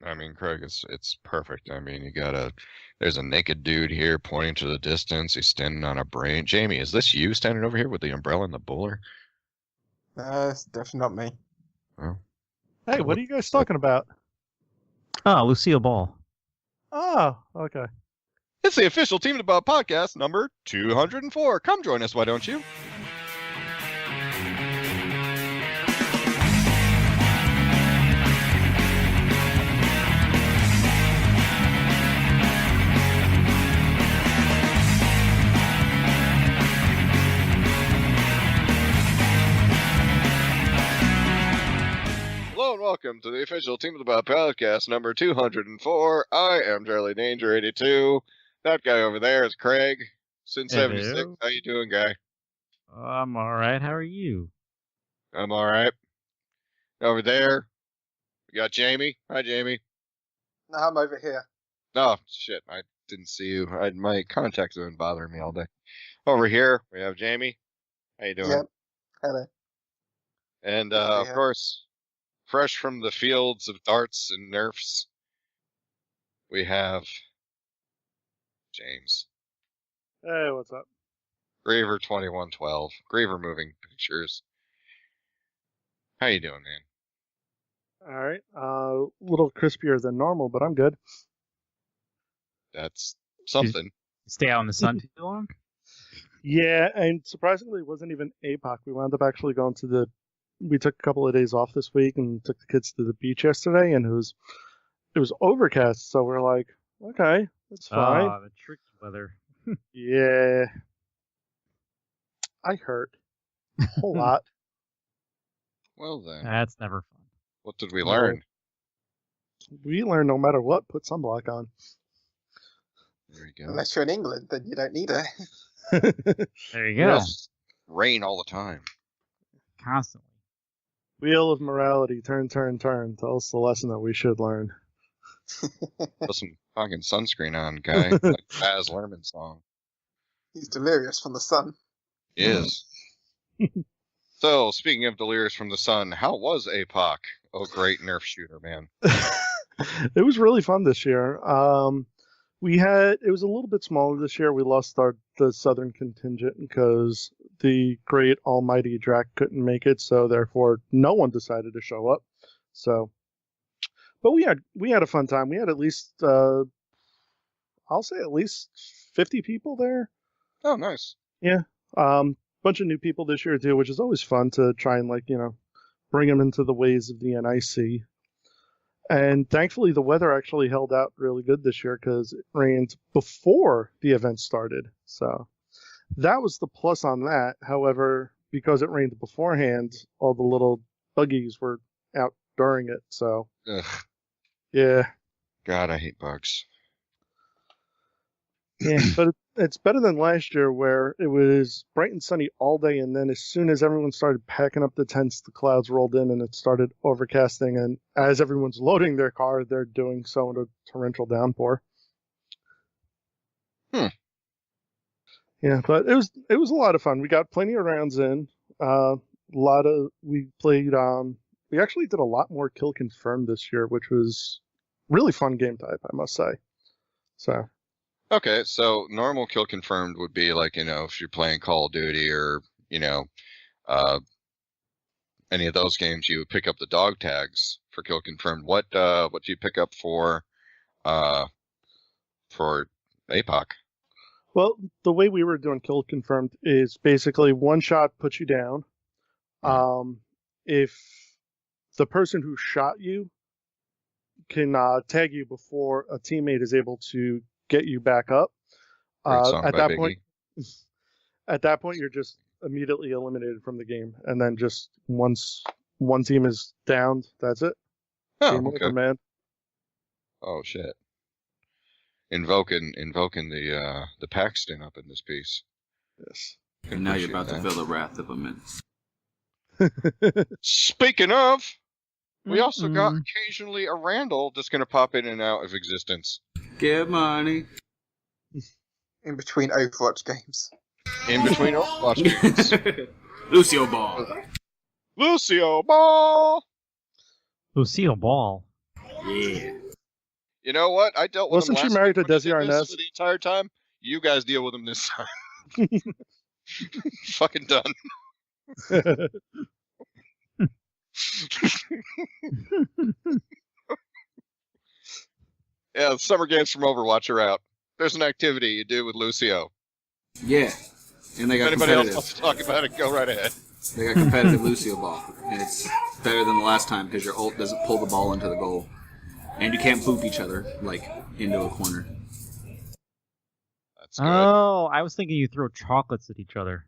I mean, Craig, it's perfect. I mean, there's a naked dude here pointing to the distance. He's standing on a brain. Jamie, is this you standing over here with the umbrella and the bowler? It's definitely not me. Oh. Hey, what are you guys talking about? Oh, Lucio Ball. Oh, okay. It's the official Team DBAH Podcast number 204. Come join us, why don't you? Hello and welcome to the official Team DBAH Podcast number 204. I am Charlie Danger 82. That guy over there is Craig, Sin 76. How you doing, guy? I'm all right. How are you? I'm all right. Over there, we got Jamie. Hi, Jamie. No, I'm over here. Oh, shit. I didn't see you. My contacts have been bothering me all day. Over here, we have Jamie. How you doing? Yep. Hello. And, of course, fresh from the fields of darts and nerfs, we have James. Hey, what's up? Graver 2112. Graver Moving Pictures. How you doing, man? All right. A little crispier than normal, but I'm good. That's something. Stay out in the sun too long? Yeah, and surprisingly, it wasn't even APOC. We wound up actually going to we took a couple of days off this week and took the kids to the beach yesterday, and it was overcast, so we're like, okay, that's fine. Oh, the tricky weather. Yeah. I hurt. A whole lot. Well then. That's never fun. What did we learn? We learn no matter what, put sunblock on. There you go. Unless you're in England, then you don't need it. There you go. Yes. Rain all the time. Constantly. Wheel of morality, turn, turn, turn. Tell us the lesson that we should learn. Put some fucking sunscreen on, guy. Like Baz Luhrmann song. He's delirious from the sun. He is. So, speaking of delirious from the sun, how was APOC? Oh, great Nerf shooter, man. It was really fun this year. It was a little bit smaller this year. We lost the southern contingent because the great almighty Drac couldn't make it, so therefore no one decided to show up. So, but we had a fun time. We had at least I'll say at least 50 people there. Oh, nice. Yeah. Bunch of new people this year too, which is always fun to try and bring them into the ways of the NIC. And thankfully, the weather actually held out really good this year because it rained before the event started. So that was the plus on that. However, because it rained beforehand, all the little buggies were out during it. So, Ugh. Yeah. God, I hate bugs. Yeah, but it's better than last year where it was bright and sunny all day, and then as soon as everyone started packing up the tents, the clouds rolled in and it started overcasting, and as everyone's loading their car, they're doing so in a torrential downpour. Yeah, but it was a lot of fun. We got plenty of rounds in. We played we actually did a lot more kill confirmed this year, which was really fun game type, I must say. So Okay, so normal kill confirmed would be like, if you're playing Call of Duty or, any of those games, you would pick up the dog tags for kill confirmed. What do you pick up for APOC? Well, the way we were doing kill confirmed is basically one shot puts you down. If the person who shot you can tag you before a teammate is able to get you back up, at that point you're just immediately eliminated from the game, and then just once one team is downed, that's it. Oh, Game okay. over, man. Oh shit! Invoking the Paxton up in this piece. Yes. And now you're about to feel the wrath of a man. Speaking of, we also got occasionally a Randall that's going to pop in and out of existence. Get money. In between Overwatch games. In between Overwatch games. Lucio Ball. Lucio Ball! Lucio Ball. Yeah. You know what? I dealt with Wasn't him she last married week to when he Desi did this Arnaz? for the entire time. You guys deal with him this time. Fucking done. Yeah, the summer games from Overwatch are out. There's an activity you do with Lucio. Yeah. And they If got anybody else competitive. wants to talk about it, go right ahead. They got competitive Lucio Ball. And it's better than the last time because your ult doesn't pull the ball into the goal. And you can't boop each other, like, into a corner. That's good. Oh, I was thinking you throw chocolates at each other.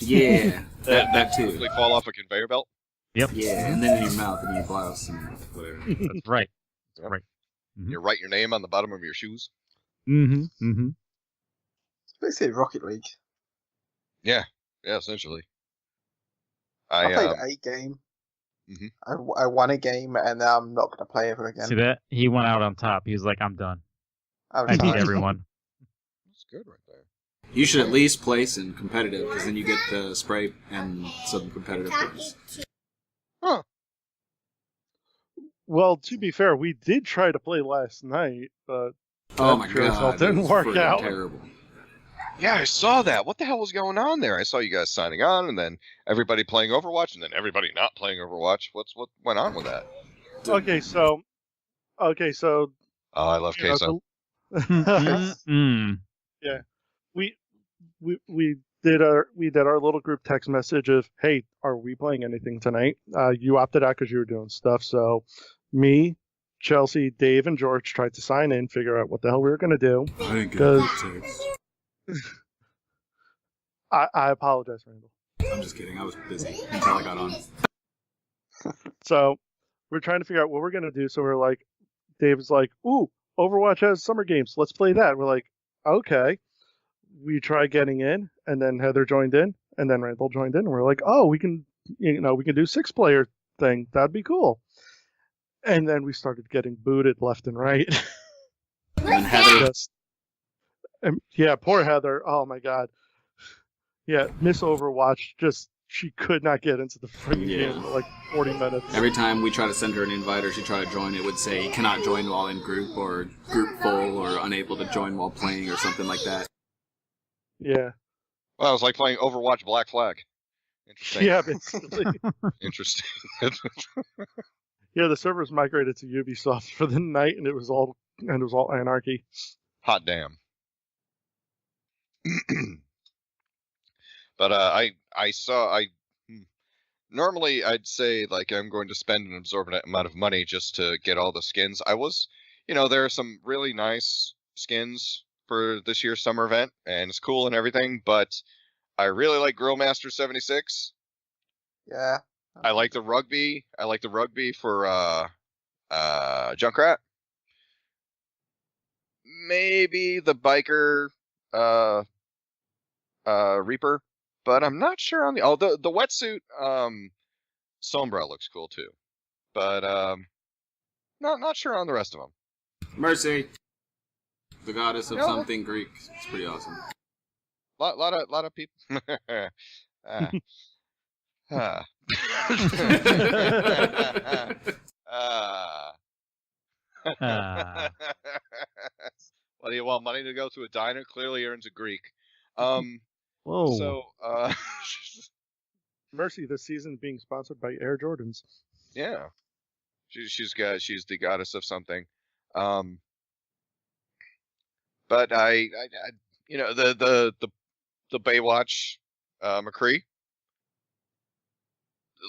Yeah, that too. Quickly fall off a conveyor belt. Yep. Yeah, and then in your mouth and your blouse and whatever. That's right. Yep. Right. You write your name on the bottom of your shoes. Mm-hmm. Mm-hmm. It's basically Rocket League. Yeah, essentially. I played a game. Mhm. I won a game, and now I'm not going to play ever again. See that? He went out on top. He was like, I'm done. I'm I beat tired. everyone. That's good right there. You should at least place in competitive because then you get the spray and some competitive points. Huh. Well, to be fair, we did try to play last night, but Oh my sure as hell god, didn't that was work freaking out. terrible. Yeah, I saw that. What the hell was going on there? I saw you guys signing on, and then everybody playing Overwatch, and then everybody not playing Overwatch. What went on with that? okay, so Oh, I love you know, queso. Mm. we did our little group text message of, hey, are we playing anything tonight? You opted out because you were doing stuff, so me, Chelsea, Dave, and George tried to sign in, figure out what the hell we were going to do. I didn't get Does- a text. I apologize, Randall. I'm just kidding. I was busy until I got on. So we're trying to figure out what we're going to do. So we're like, Dave's like, ooh, Overwatch has summer games. Let's play that. We're like, okay. We try getting in, and then Heather joined in, and then Randall joined in, and we're like, oh, we can do 6-player thing. That'd be cool. And then we started getting booted left and right. And Heather, Yeah, poor Heather. Oh my God. Yeah, Miss Overwatch she could not get into the freaking Yeah. game for like 40 minutes. every time we try to send her an invite or she try to join, it would say cannot join while in group or group full or unable to join while playing or something like that. Yeah. Well, it was like playing Overwatch Black Flag. Interesting. Yeah, basically. Interesting. Yeah, the servers migrated to Ubisoft for the night, and it was all anarchy. Hot damn. But normally I'd say like I'm going to spend an absorbent amount of money just to get all the skins. There are some really nice skins for this year's summer event, and it's cool and everything, but I really like Grillmaster 76. Yeah. I like the rugby. I like the rugby for Junkrat. Maybe the biker Reaper, but I'm not sure on the wetsuit Sombra looks cool too. But not sure on the rest of them. Mercy, the goddess of Yeah. something Greek. It's pretty awesome. Lot of people. Ah. Ah. Ah. What do you want? Money to go to a diner? Clearly earns a Greek. Whoa. So Mercy this season being sponsored by Air Jordans. yeah, she's the goddess of something. But I the Baywatch McCree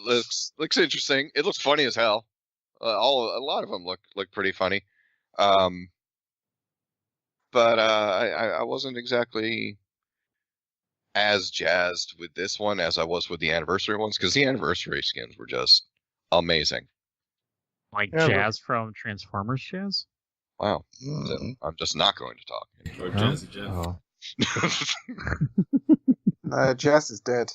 looks interesting. It looks funny as hell. A lot of them look pretty funny. But I wasn't exactly as jazzed with this one as I was with the anniversary ones, because the anniversary skins were just amazing. Like Yeah, Jazz from Transformers Jazz? Wow. So I'm just not going to talk. Or Huh? Jazzy Jeff. Oh. Jazz is dead.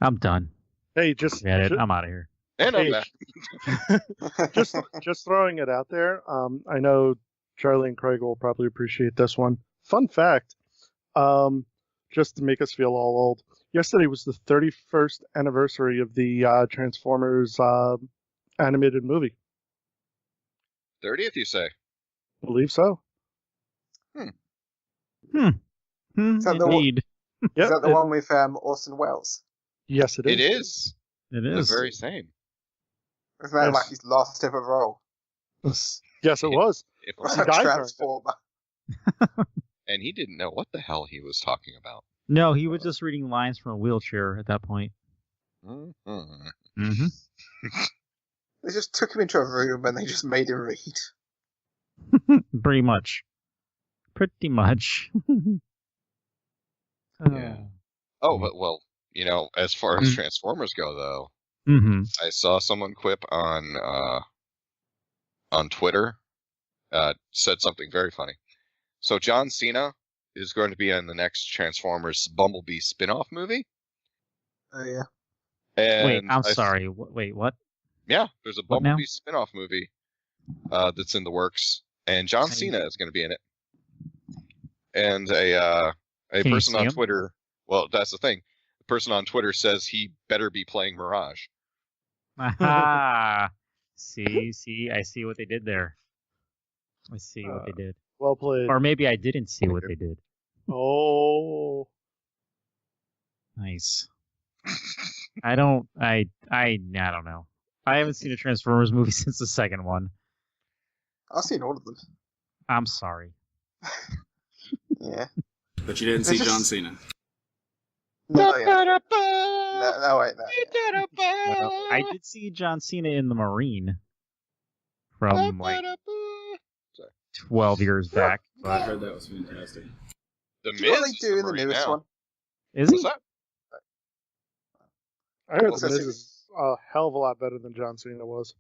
I'm done. Hey, just Forget it. I'm out of here. And I'm Hey, back. just throwing it out there. I know Charlie and Craig will probably appreciate this one. Fun fact, just to make us feel all old. Yesterday was the 31st anniversary of the Transformers animated movie. 30th, you say? believe so. Indeed. Is that the one with Orson Welles? Yes, it is. It is. It is. The very same. Isn't that like his last ever role? Yes, it was. It Or was. He died during it. Transformer. And he didn't know what the hell he was talking about. No, he was just reading lines from a wheelchair at that point. Mm-hmm. Mm-hmm. They just took him into a room and they just made him read. Pretty much. Pretty much. Yeah. Oh, but, well, you know, as far as Transformers go, though, Mm-hmm. I saw someone quip on Twitter, said something very funny. So John Cena is going to be in the next Transformers Bumblebee spin-off movie. Oh, yeah. And Wait, I'm sorry. Wait, what? Yeah, there's a What now? Bumblebee spin-off movie that's in the works, and John Cena is going to be in it. And a Can you person see on him? Twitter, well, that's the thing. The person on Twitter says he better be playing Mirage. Aha! See, I see what they did there. I see what they did. Well played. Or maybe I didn't see what they did. Oh. Nice. I don't know. I haven't seen a Transformers movie since the second one. I've seen all of them. I'm sorry. Yeah. But you didn't see John Cena. No, yeah. No, wait, no. I did see John Cena in The Marine from like 12 years back. I But heard that was fantastic. The Do you know what Miz they do in the Marine newest now. one? is he? What's that? I heard What's The that Miz is a hell of a lot better than John Cena was.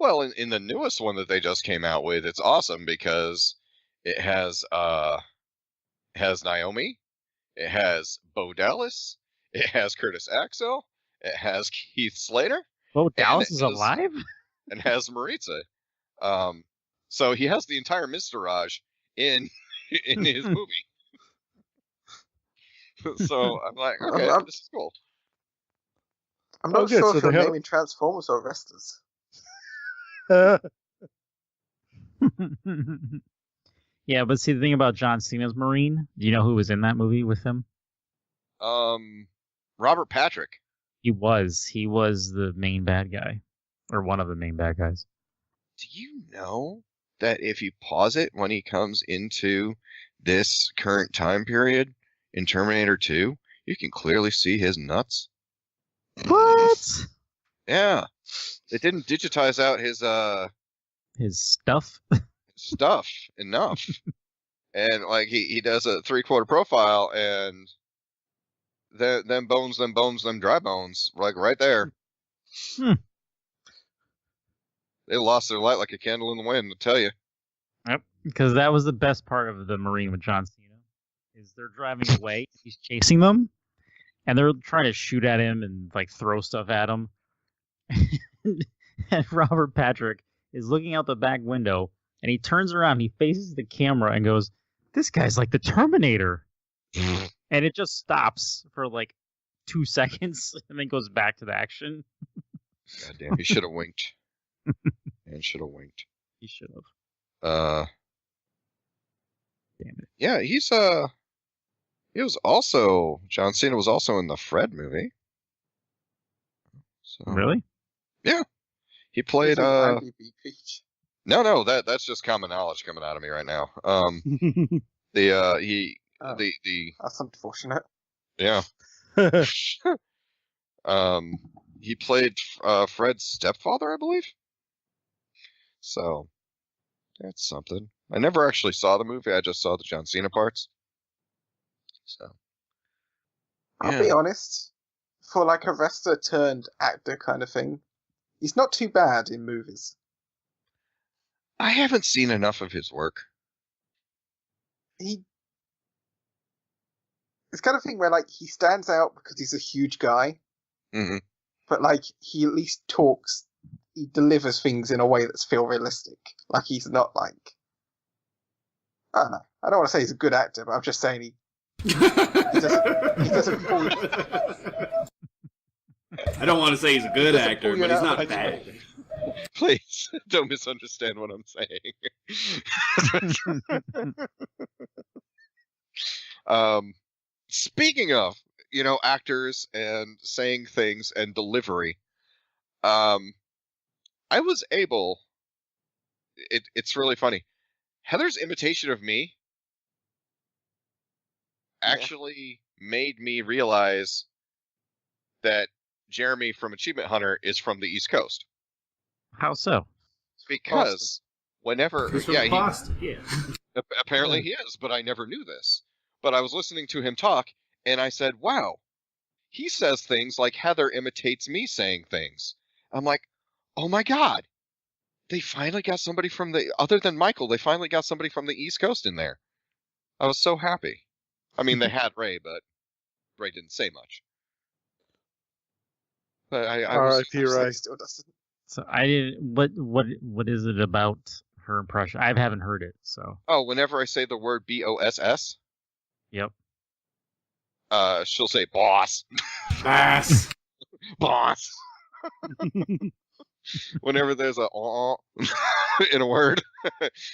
Well, in the newest one that they just came out with, it's awesome because it has Naomi, it has Bo Dallas, it has Curtis Axel, it has Keith Slater, Oh, Dallas it is has- alive? and has Maritza. So he has the entire Miztourage in his movie. So I'm like, okay, this is cool. I'm not Okay, sure so if they you're have- naming Transformers or wrestlers. Yeah, but see, the thing about John Cena's Marine, do you know who was in that movie with him? Robert Patrick. He was the main bad guy, or one of the main bad guys. Do you know that if you pause it when he comes into this current time period in Terminator 2, you can clearly see his nuts? What? Yeah. They didn't digitize out His stuff? stuff enough. And like he does a 3/4 profile and them bones, them dry bones, like right there. Hmm. They lost their light like a candle in the wind, I tell you. Yep. Because that was the best part of the Marine with John Cena, is they're driving away, he's chasing them, and they're trying to shoot at him and like throw stuff at him. And Robert Patrick is looking out the back window, and he turns around, he faces the camera and goes, "This guy's like the Terminator." And it just stops for like 2 seconds and then goes back to the action. God damn, he should have winked. And should have winked. He should have. Damn it. Yeah, he was also, John Cena was also in the Fred movie. So, Really? He played, This is IMDb page. no, that's just common knowledge coming out of me right now. Oh. That's unfortunate. Yeah. He played Fred's stepfather, I believe. So that's something. I never actually saw the movie. I just saw the John Cena parts. So I'll be honest. For like a wrestler turned actor kind of thing, he's not too bad in movies. I haven't seen enough of his work. It's kind of thing where like he stands out because he's a huge guy, Hmm. but like he at least talks, he delivers things in a way that's feel realistic. Like he's not like, I don't know. I don't want to say he's a good actor, but I'm just saying he doesn't pull. I don't want to say he's a good actor, pull you but he's out not of bad. Please don't misunderstand what I'm saying. Speaking of, actors and saying things and delivery, I was able. It's really funny. Heather's imitation of me actually made me realize that Jeremy from Achievement Hunter is from the East Coast. How so? Because whenever, Boston. apparently he is, but I never knew this. But I was listening to him talk, and I said, "Wow, he says things like Heather imitates me saying things." I'm like, "Oh my God, they finally got somebody other than Michael, they finally got somebody from the East Coast in there." I was so happy. I mean, they had Ray, but Ray didn't say much. But I was Ray. Still doesn't. So I didn't. What is it about her impression? I haven't heard it. So. Oh, whenever I say the word BOSS. Yep. She'll say boss. Boss. Whenever there's a in a word,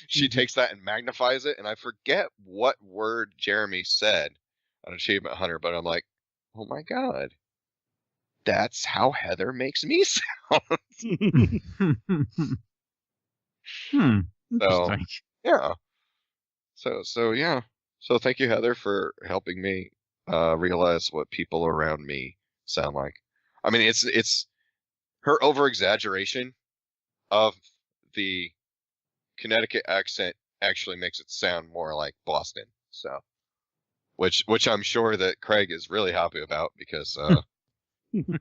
she takes that and magnifies it, and I forget what word Jeremy said on Achievement Hunter, but I'm like, oh my God, that's how Heather makes me sound. So, yeah. So yeah. So thank you, Heather, for helping me realize what people around me sound like. I mean, it's her over-exaggeration of the Connecticut accent actually makes it sound more like Boston. So, which I'm sure that Craig is really happy about, because the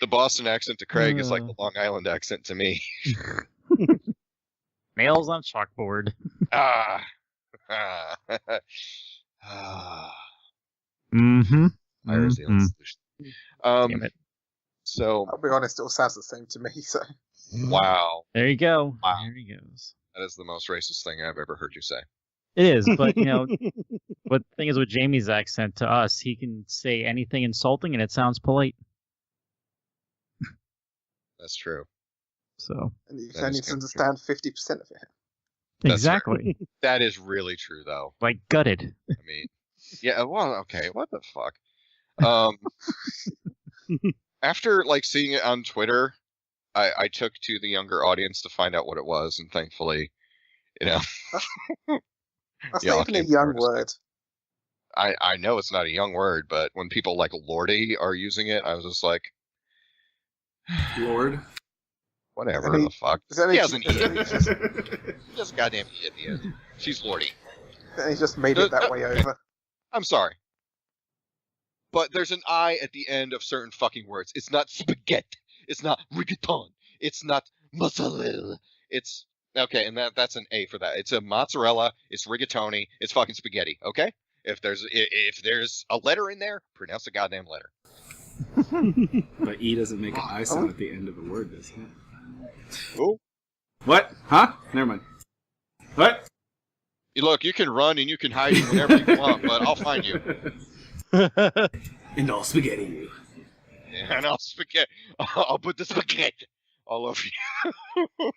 Boston accent to Craig is like the Long Island accent to me. Nails on chalkboard. Irish solution. Damn it. So I'll be honest, it all sounds the same to me. So wow, There you go. Wow. There he goes. that is the most racist thing I've ever heard you say. It is, but but the thing is with Jamie's accent to us, he can say anything insulting and it sounds polite. That's true. So and you That can only is kind of understand 50% of it. That's exactly, That is really true, though. like gutted. I mean, yeah. Well, okay. What the fuck? After seeing it on Twitter, I took to the younger audience to find out what it was, and thankfully, That's Yeah, not even a okay, young first. word. I know it's not a young word, but when people like Lordy are using it, I was just like, Lord. whatever Any- the fuck. Is that He any- has an E. Just goddamn E at the end. She's Lordy. And he just made it that way over. I'm sorry. But there's an I at the end of certain fucking words. It's not spaghetti. It's not rigatoni. It's not mozzarella. It's okay, and that's an A for that. It's a mozzarella. It's rigatoni. It's fucking spaghetti. Okay. If there's a letter in there, pronounce the goddamn letter. But E doesn't make an I sound at the end of a word, does it? Oh. What? Huh? Never mind. What? Look, you can run and you can hide whenever you want, but I'll find you. And all spaghetti. And I'll put the spaghetti all over you.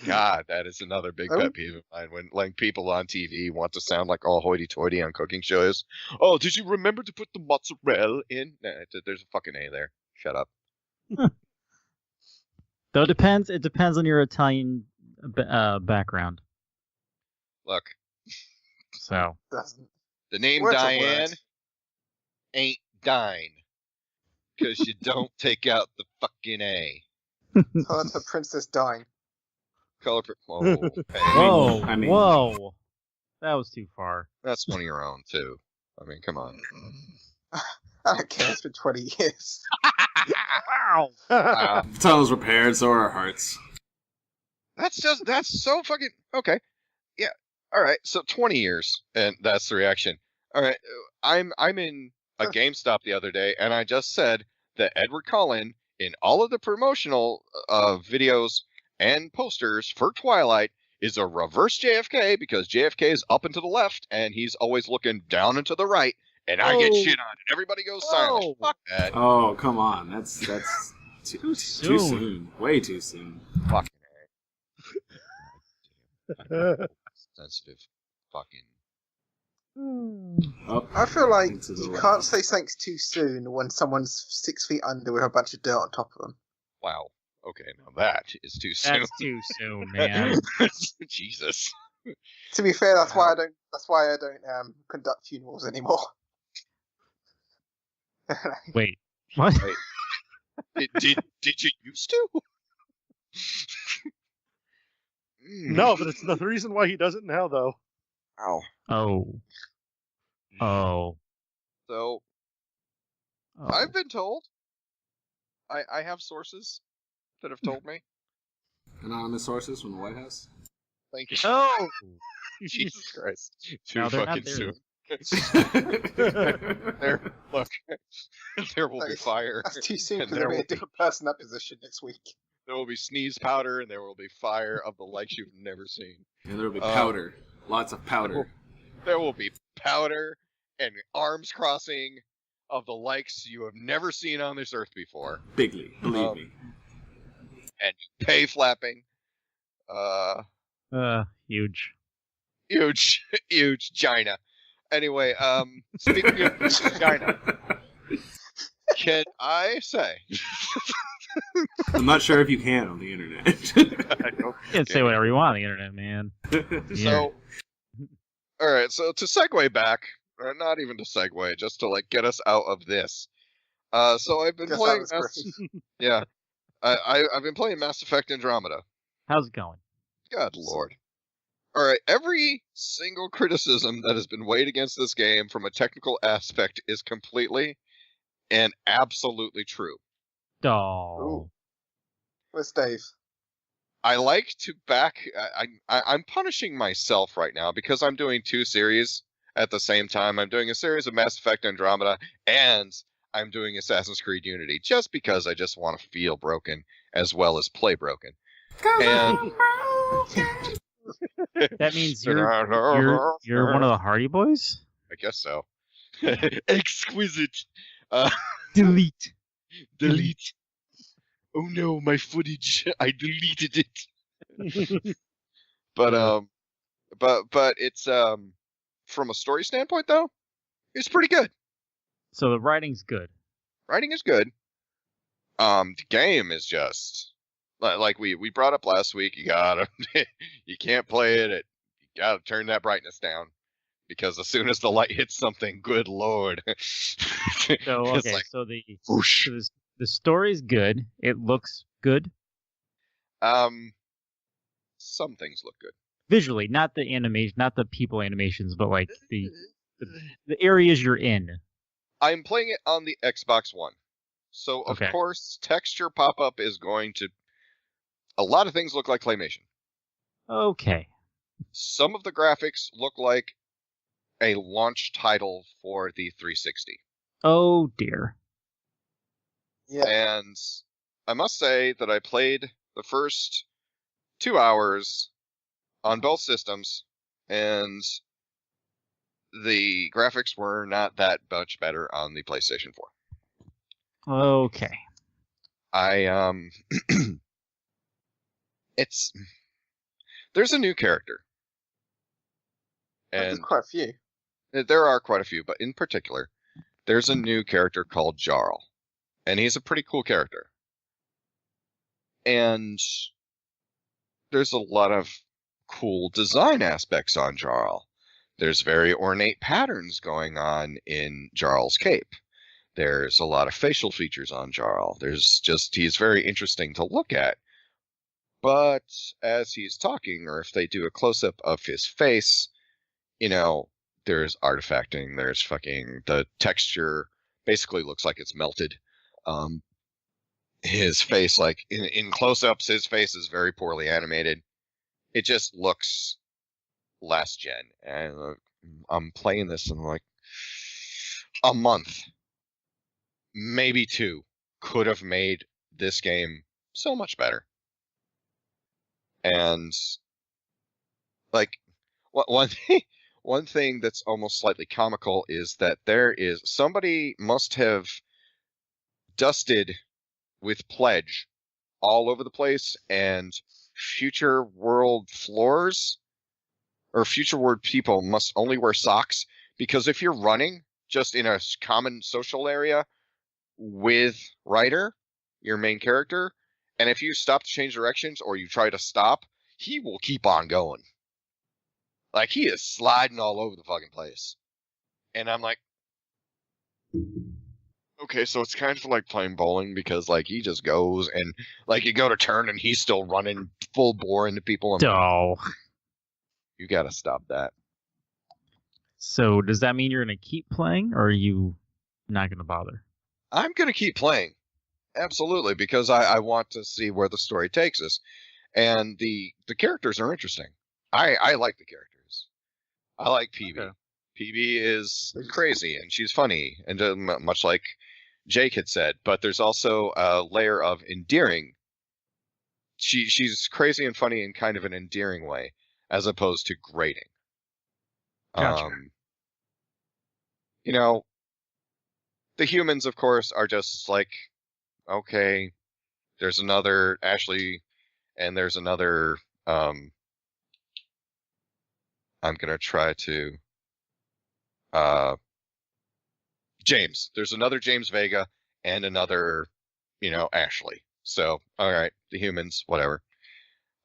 God, that is another big pet peeve of mine when people on TV want to sound like all hoity-toity on cooking shows. Oh, did you remember to put the mozzarella in? Nah, there's a fucking A there. Shut up. Though it depends on your Italian background. Look, So Doesn't. the name Word's a Diane word. ain't Dine, because you don't take out the fucking A. Tell her to Princess Dine. Oh, hey, whoa, I mean- whoa, that was too far. that's one of your own too. I mean, come on. I don't care, it's been 20 years. Wow. Wow. Tunnels repaired, so are our hearts. That's so fucking okay. Yeah. All right. So 20 years, and that's the reaction. All right. I'm in a GameStop the other day, and I just said that Edward Cullen in all of the promotional videos and posters for Twilight is a reverse JFK, because JFK is up and to the left, and he's always looking down and to the right, and I get shit on, and everybody goes silent. Fuck that. Oh, come on. That's Too soon. Way too soon. Fucking sensitive. Fucking. Oh, I feel like into the you right. can't say thanks too soon when someone's 6 feet under with a bunch of dirt on top of them. Wow. Okay, now that is too soon. That's too soon, man. Jesus. To be fair, that's why I don't conduct funerals anymore. Wait, what? Did you used to? No, but it's the reason why he does it now, though. Ow. Oh. So I've been told. I have sources that have told me. Anonymous sources from the White House. Thank you. Oh. Jesus Christ. Too No, they're not fucking there. soon. Look, there will be fire. That's too soon And because there there'll be will a different person in that position next week. There will be sneeze powder, and there will be fire of the likes you've never seen. And there will be powder. Lots of powder. There will be powder and arms crossing of the likes you have never seen on this earth before. Bigly, believe me. And pay flapping. Huge. Huge China. Anyway, speaking of China, can I say? I'm not sure if you can on the internet. I don't You can say whatever you want on the internet, man. So, all right. So to segue back, or not even to segue, just to like get us out of this. So I've been Guess playing. that was great. Yeah, I've been playing Mass Effect Andromeda. How's it going? God Lord. All right. Every single criticism that has been weighed against this game from a technical aspect is completely and absolutely true. Oh. Ooh. Where's Dave? I like to back. I'm punishing myself right now because I'm doing two series at the same time. I'm doing a series of Mass Effect Andromeda, and I'm doing Assassin's Creed Unity, just because I just want to feel broken as well as play broken. And That means you're one of the Hardy Boys? I guess so. Exquisite. Delete. Delete. Oh no, my footage. I deleted it. But it's from a story standpoint though, it's pretty good. So the writing's good. Writing is good. The game is just like we brought up last week. You gotta you can't play it. You gotta turn that brightness down because as soon as the light hits something, good lord. So It's okay, like, so whoosh. the story's good. It looks good Some things look good. visually, not the animation, not the people animations, but like the areas you're in. I'm playing it on the Xbox One. So, of Okay. course, texture pop-up is going to... A lot of things look like claymation. Okay. Some of the graphics look like a launch title for the 360. Oh dear. Yeah. And I must say that I played the first 2 hours on both systems, and the graphics were not that much better on the PlayStation 4. Okay. There's a new character. There's And quite a few. there are quite a few, but in particular, there's a new character called Jarl. And he's a pretty cool character. And there's a lot of cool design aspects on Jarl. There's very ornate patterns going on in Jarl's cape. There's a lot of facial features on Jarl. He's very interesting to look at. But as he's talking, or if they do a close-up of his face, there's artifacting, there's the texture basically looks like it's melted. His face, like in close-ups, his face is very poorly animated. It just looks last gen. And I'm playing this in like a month, maybe 2, could have made this game so much better. And like one thing that's almost slightly comical is that somebody must have dusted with pledge all over the place, and future world floors or future world people must only wear socks, because if you're running just in a common social area with Ryder, your main character, and if you stop to change directions or you try to stop, he will keep on going. Like, he is sliding all over the fucking place. And I'm like, okay, so it's kind of like playing bowling, because, like, he just goes and, like, you go to turn and he's still running full bore into people. And Oh. you gotta stop that. So does that mean you're going to keep playing, or are you not going to bother? I'm gonna keep playing. Absolutely, because I want to see where the story takes us. And the characters are interesting. I like the characters. I like PB. Okay. PB is crazy, and she's funny, and much like Jake had said, but there's also a layer of endearing. She's crazy and funny in kind of an endearing way, as opposed to grating. Gotcha. You know, the humans, of course, are just like, okay, there's another Ashley, and there's another, I'm gonna try to, James. There's another James Vega and another, Ashley. So, alright, the humans, whatever.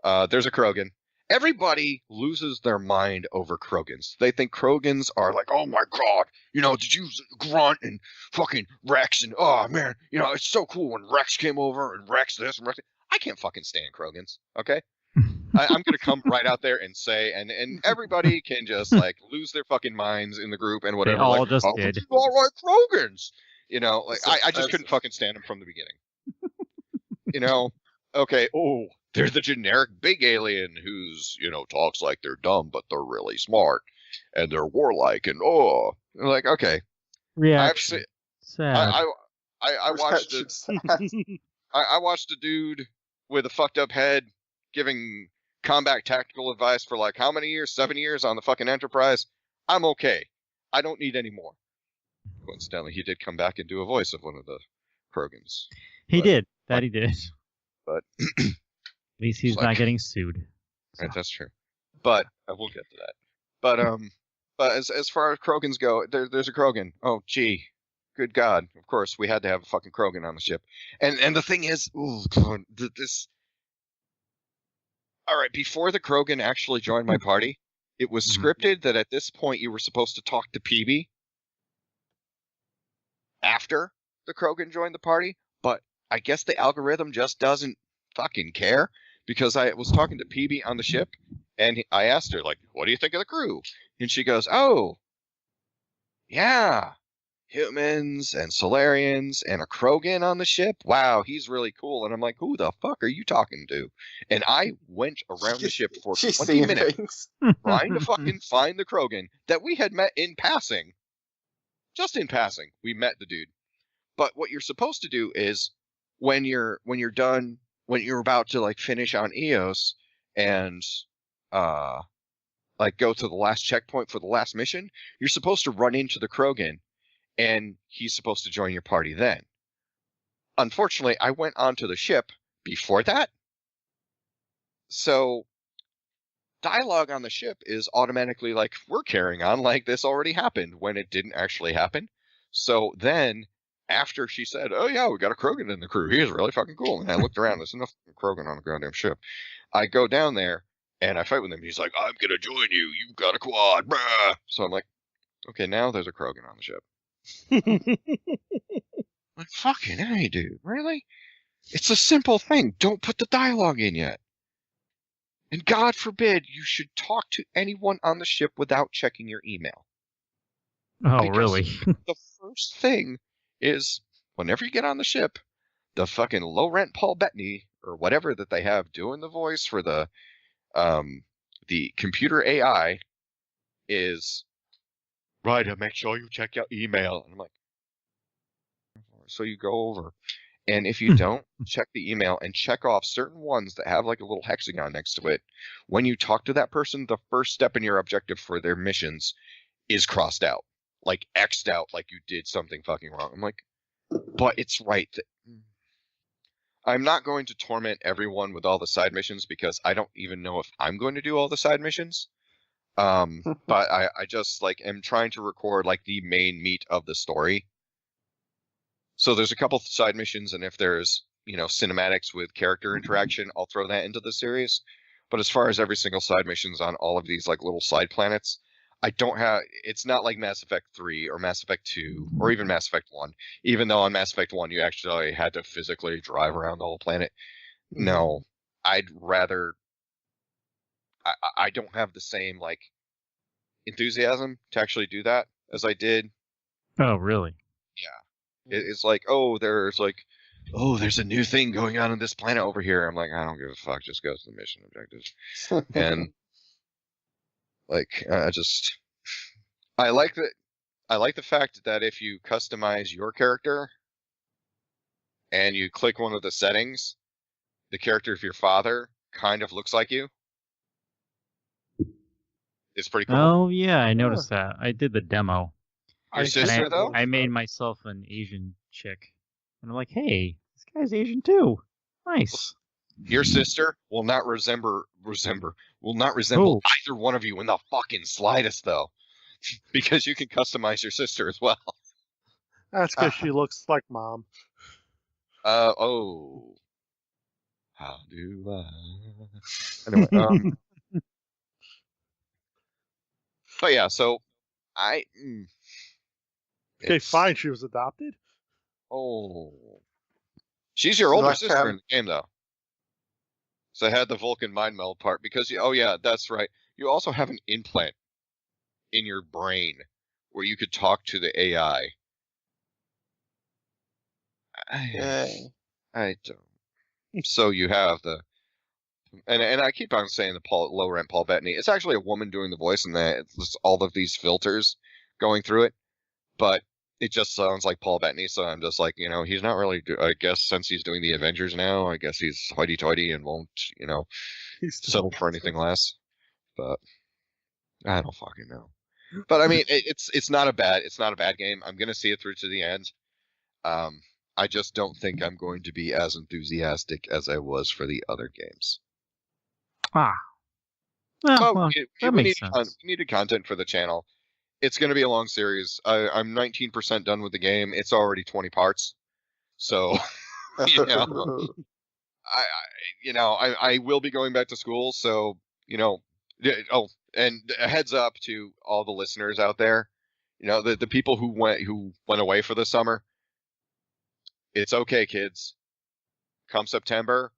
There's a Krogan. Everybody loses their mind over Krogans. They think Krogans are like, oh my god, did you Grunt and fucking Rex, and oh man, it's so cool when Rex came over and Rex this and Rex. I can't fucking stand Krogans, okay? I'm gonna come right out there and say, and everybody can just like lose their fucking minds in the group and whatever. They all like, just oh, did. You all like Krogans, like I just couldn't fucking stand them from the beginning. Okay, oh, they're the generic big alien who's, talks like they're dumb, but they're really smart, and they're warlike, and like, okay. Reaction. Sad. I watched I watched a dude with a fucked up head giving combat tactical advice for like how many years? 7 years on the fucking Enterprise. I'm okay. I don't need any more. Coincidentally, he did come back and do a voice of one of the Krogans. He did. He did. But at least he's not getting sued. Right, that's true. But we'll get to that. But as far as Krogans go, there's a Krogan. Oh, gee. Good God. Of course, we had to have a fucking Krogan on the ship. And the thing is, this... All right, before the Krogan actually joined my party, it was scripted that at this point you were supposed to talk to PB after the Krogan joined the party, but I guess the algorithm just doesn't fucking care, because I was talking to PB on the ship, and I asked her, like, what do you think of the crew? And she goes, oh, yeah, humans and Solarians and a Krogan on the ship. Wow, he's really cool. And I'm like, who the fuck are you talking to? And I went around the ship for 20 minutes trying to fucking find the Krogan that we had met in passing. Just in passing, we met the dude. But what you're supposed to do is when you're done, when you're about to like finish on Eos and like go to the last checkpoint for the last mission, you're supposed to run into the Krogan, and he's supposed to join your party then. Unfortunately, I went onto the ship before that. So dialogue on the ship is automatically like, we're carrying on like this already happened, when it didn't actually happen. So then after she said, oh yeah, we got a Krogan in the crew, he is really fucking cool, and I looked around, there's enough Krogan on the goddamn ship. I go down there and I fight with him. He's like, I'm gonna join you, you've got a quad, bruh. So I'm like, okay, now there's a Krogan on the ship. Like, fucking hey, dude, really? It's a simple thing. Don't put the dialogue in yet. And God forbid you should talk to anyone on the ship without checking your email. Oh, Because really? the first thing is, whenever you get on the ship, the fucking low-rent Paul Bettany, or whatever that they have doing the voice for the computer AI, is, right, make sure you check your email. And I'm like, so you go over, and if you don't check the email and check off certain ones that have like a little hexagon next to it, when you talk to that person, the first step in your objective for their missions is crossed out, like X'd out, like you did something fucking wrong. I'm like, but it's right. I'm not going to torment everyone with all the side missions because I don't even know if I'm going to do all the side missions. But I just like am trying to record like the main meat of the story. So there's a couple side missions, and if there's, you know, cinematics with character interaction, I'll throw that into the series. But as far as every single side missions on all of these like little side planets, I don't have. It's not like Mass Effect 3 or Mass Effect 2 or even Mass Effect 1. Even though on Mass Effect 1 you actually had to physically drive around the whole planet. No, I'd rather. I don't have the same like enthusiasm to actually do that as I did. Oh, really? Yeah. It's like, oh, there's a new thing going on this planet over here. I'm like, I don't give a fuck. Just go to the mission objectives. And like, I like the fact that if you customize your character and you click one of the settings, the character of your father kind of looks like you. It's pretty cool. Oh, yeah, I noticed that. I did the demo. Your sister, though? I made myself an Asian chick. And I'm like, hey, this guy's Asian too. Nice. Your sister will not resemble either one of you in the fucking slightest, though. Because you can customize your sister as well. That's because she looks like mom. Oh. How do I... Anyway, but yeah, so Okay, fine. She was adopted. Oh, she's your older sister in the game, though. So I had the Vulcan mind meld part because oh yeah, that's right. You also have an implant in your brain where you could talk to the AI. I don't. So you have the. And I keep on saying the low rent Paul Bettany. It's actually a woman doing the voice, and it's just all of these filters going through it. But it just sounds like Paul Bettany, so I'm just like, you know, he's not really. I guess since he's doing the Avengers now, I guess he's hoity-toity and won't, you know, settle for anything less. But I don't fucking know. But I mean, it's not a bad game. I'm gonna see it through to the end. I just don't think I'm going to be as enthusiastic as I was for the other games. Well, that makes sense. We needed content for the channel. It's going to be a long series. I'm 19% done with the game. It's already 20 parts. So, I will be going back to school. So, and a heads up to all the listeners out there, the people who went away for the summer. It's okay, kids. Come September,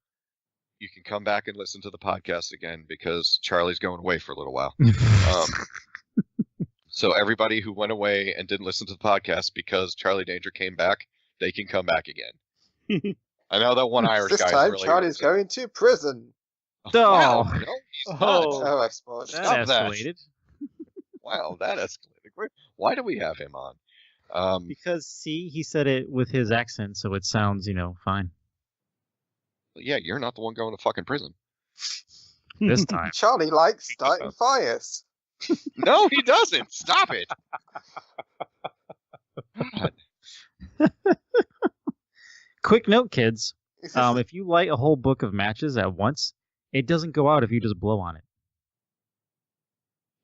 you can come back and listen to the podcast again because Charlie's going away for a little while. So everybody who went away and didn't listen to the podcast because Charlie Danger came back, they can come back again. I know that one Irish guy. This time, Charlie's going to prison. No, he's not. Oh, I suppose. That escalated. Wow, that escalated. Why do we have him on? Because he said it with his accent, so it sounds, fine. Yeah, you're not the one going to fucking prison. This time. Charlie likes starting fires. No, he doesn't. Stop it. Quick note, kids. If you light a whole book of matches at once, it doesn't go out if you just blow on it.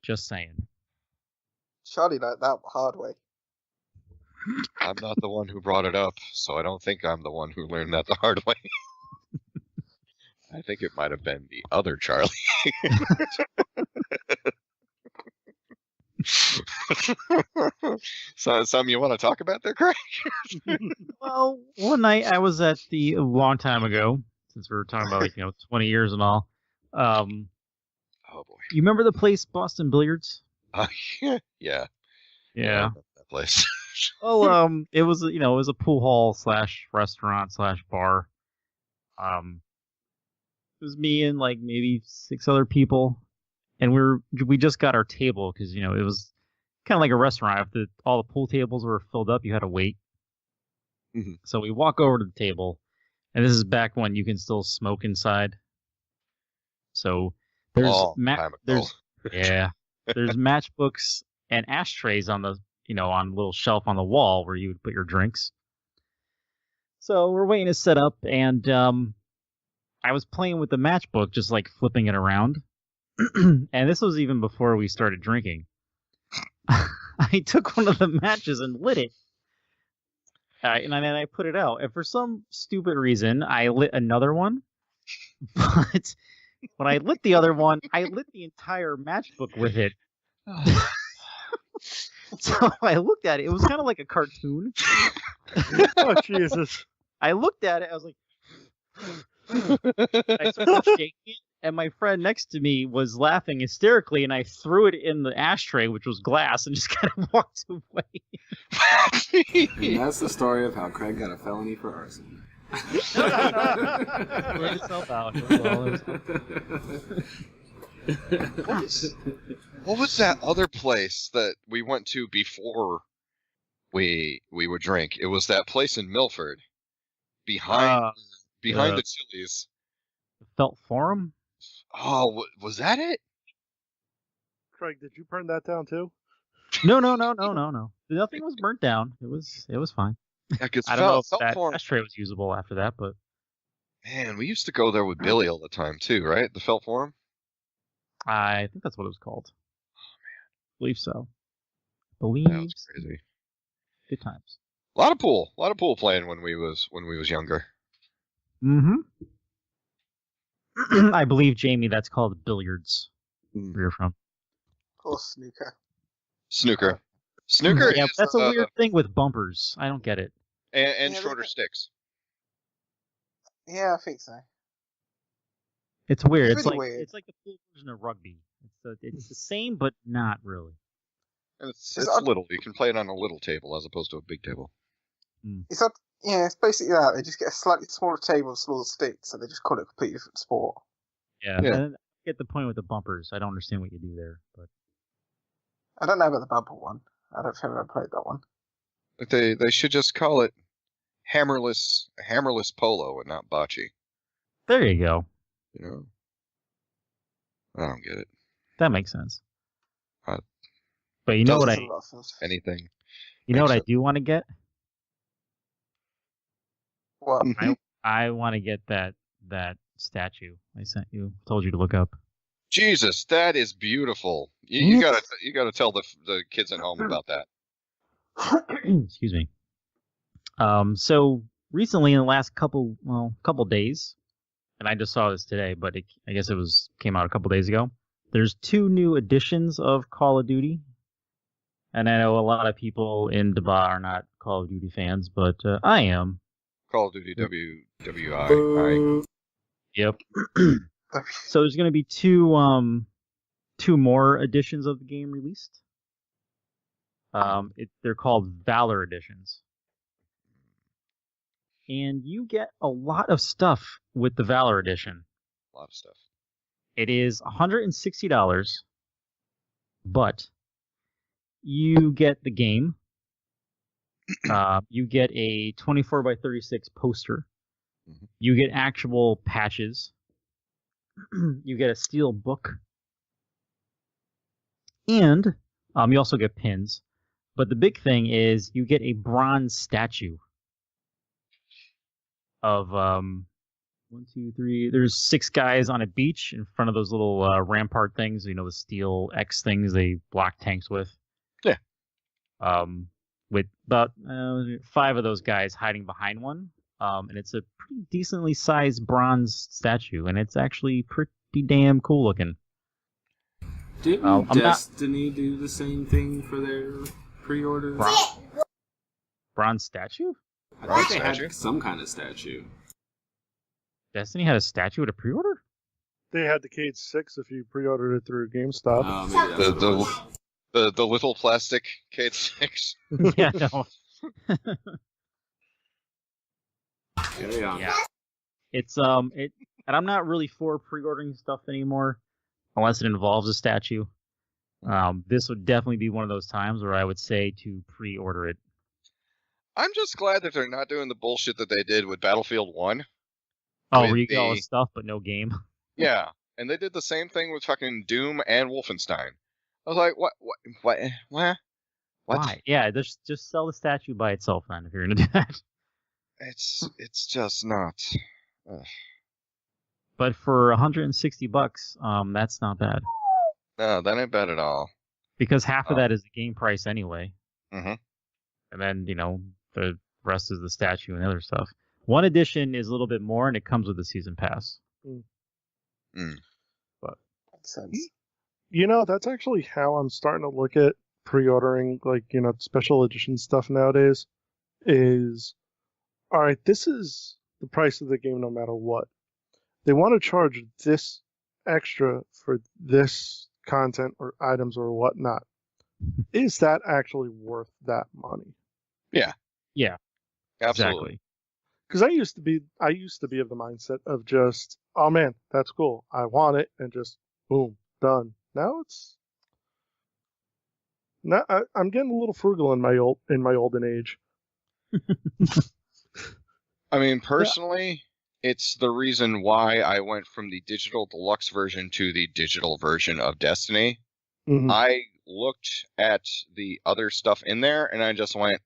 Just saying. Charlie learned that hard way. I'm not the one who brought it up, so I don't think I'm the one who learned that the hard way. I think it might have been the other Charlie. So, something you want to talk about there, Craig? Well, one night I was at a long time ago, since we were talking about 20 years and all. Oh boy! You remember the place Boston Billiards? Yeah. That place. Well, it was it was a pool hall / restaurant / bar. It was me and like maybe 6 other people, and we just got our table because it was kind of like a restaurant. After all the pool tables were filled up, you had to wait. Mm-hmm. So we walk over to the table, and this is back when you can still smoke inside. So there's there's matchbooks and ashtrays on the on a little shelf on the wall where you would put your drinks. So we're waiting to set up, and I was playing with the matchbook, just like flipping it around. And this was even before we started drinking. I took one of the matches and lit it. And then I put it out. And for some stupid reason, I lit another one. But when I lit the other one, I lit the entire matchbook with it. So I looked at it. It was kind of like a cartoon. Oh, Jesus. I looked at it. I was like... I started shaking it, and my friend next to me was laughing hysterically, and I threw it in the ashtray, which was glass, and just kind of walked away. And that's the story of how Craig got a felony for arson. Let itself out. What was that other place that we went to before we would drink? It was that place in Milford, behind the Chili's. Felt Forum? Oh, was that it? Craig, did you burn that down too? No. Nothing was burnt down. It was fine. Yeah, because I don't know if Felt that Forum. ashtray was usable after that, but Man, we used to go there with Billy all the time too, right? The Felt Forum. I think that's what it was called. Oh man, I believe so. that was crazy. Good times. A lot of pool playing when we was younger. Mm-hmm. I believe, Jamie, that's called billiards. Where you're from. Or snooker. Snooker. Snooker Yeah, is that's a weird thing with bumpers. I don't get it. and Yeah, shorter they- sticks. Yeah, I think so. It's weird. It's It's really like weird. it's like the pool version of rugby. It's the same, but not really. And it's It's odd- little. You can play it on a little table as opposed to a big table. It's not, yeah, it's basically that. They just get a slightly smaller table and smaller sticks, so they just call it a completely different sport. Yeah. Yeah. And I get the point with the bumpers. I don't understand what you do there, but I don't know about the bumper one. I don't think I've ever played that one. But they should just call it hammerless polo and not bocce. there you go. You know, I don't get it. That makes sense. Uh, But you know what There's I a lot of things. Anything. you know what I makes do want to get? What? I want to get that statue I sent you. Told you to look up. Jesus, that is beautiful. You gotta tell the kids at home about that. Excuse me. So recently, in the last couple days, and I just saw this today, but I guess it came out a couple days ago. There's 2 new editions of Call of Duty, and I know a lot of people in DBAH are not Call of Duty fans, but I am. Call of Duty WWII. Yep. So there's going to be 2 more editions of the game released. They're called Valor editions. And you get a lot of stuff with the Valor edition. A lot of stuff. It is $160, but you get the game. You get a 24x36 poster. Mhm. You get actual patches. You get a steel book. And you also get pins. But the big thing is you get a bronze statue of 1, 2, 3. There's 6 guys on a beach in front of those little rampart things. You know, the steel X things they block tanks with. Yeah. With about 5 of those guys hiding behind one. And it's a pretty decently sized bronze statue, and it's actually pretty damn cool looking. Didn't Destiny do the same thing for their pre-orders? Bronze statue? I Bronze think they statue? had some kind of statue. Destiny had a statue at a pre-order? They had the Cade 6 if you pre-ordered it through GameStop. Maybe that's what it was. The little plastic Cade 6. Yeah, no. Carry on. Yeah. It's and I'm not really for pre-ordering stuff anymore unless it involves a statue. This would definitely be one of those times where I would say to pre-order it. I'm just glad that they're not doing the bullshit that they did with Battlefield 1. Oh, With where you get all the- the stuff but no game. Yeah, and they did the same thing with fucking Doom and Wolfenstein. I was like, what? Why? Yeah, just sell the statue by itself then if you're gonna do that. it's just not. But for $160, that's not bad. No, that ain't bad at all. Because half of that is the game price anyway. Mm-hmm. And then, the rest is the statue and other stuff. One edition is a little bit more, and it comes with a season pass. But makes sense. That's actually how I'm starting to look at pre-ordering, special edition stuff nowadays. Is, all right, this is the price of the game no matter what. They want to charge this extra for this content or items or whatnot. Is that actually worth that money? Yeah. Yeah. Absolutely. Because I used to be of the mindset of just, oh man, that's cool, I want it, and just boom, done. Now I'm getting a little frugal in my olden age. I mean, personally, it's the reason why I went from the digital deluxe version to the digital version of Destiny. Mm-hmm. I looked at the other stuff in there, and I just went,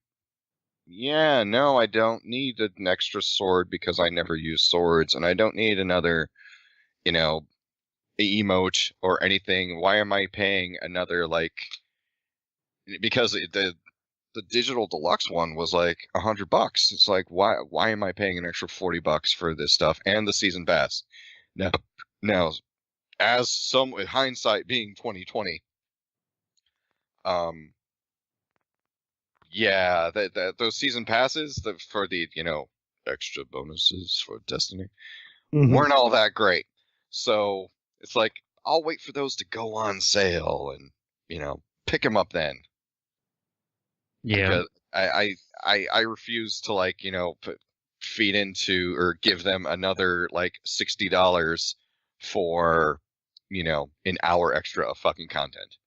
yeah, no, I don't need an extra sword because I never use swords, and I don't need another, emote or anything. Why am I paying another, because the digital deluxe one was like $100. It's like, why am I paying an extra $40 for this stuff and the season pass? Now, as some with hindsight being 2020, yeah, those season passes for the extra bonuses for Destiny weren't all that great. So it's like, I'll wait for those to go on sale and pick them up then. Yeah. Because I refuse to feed into or give them another $60 for an hour extra of fucking content.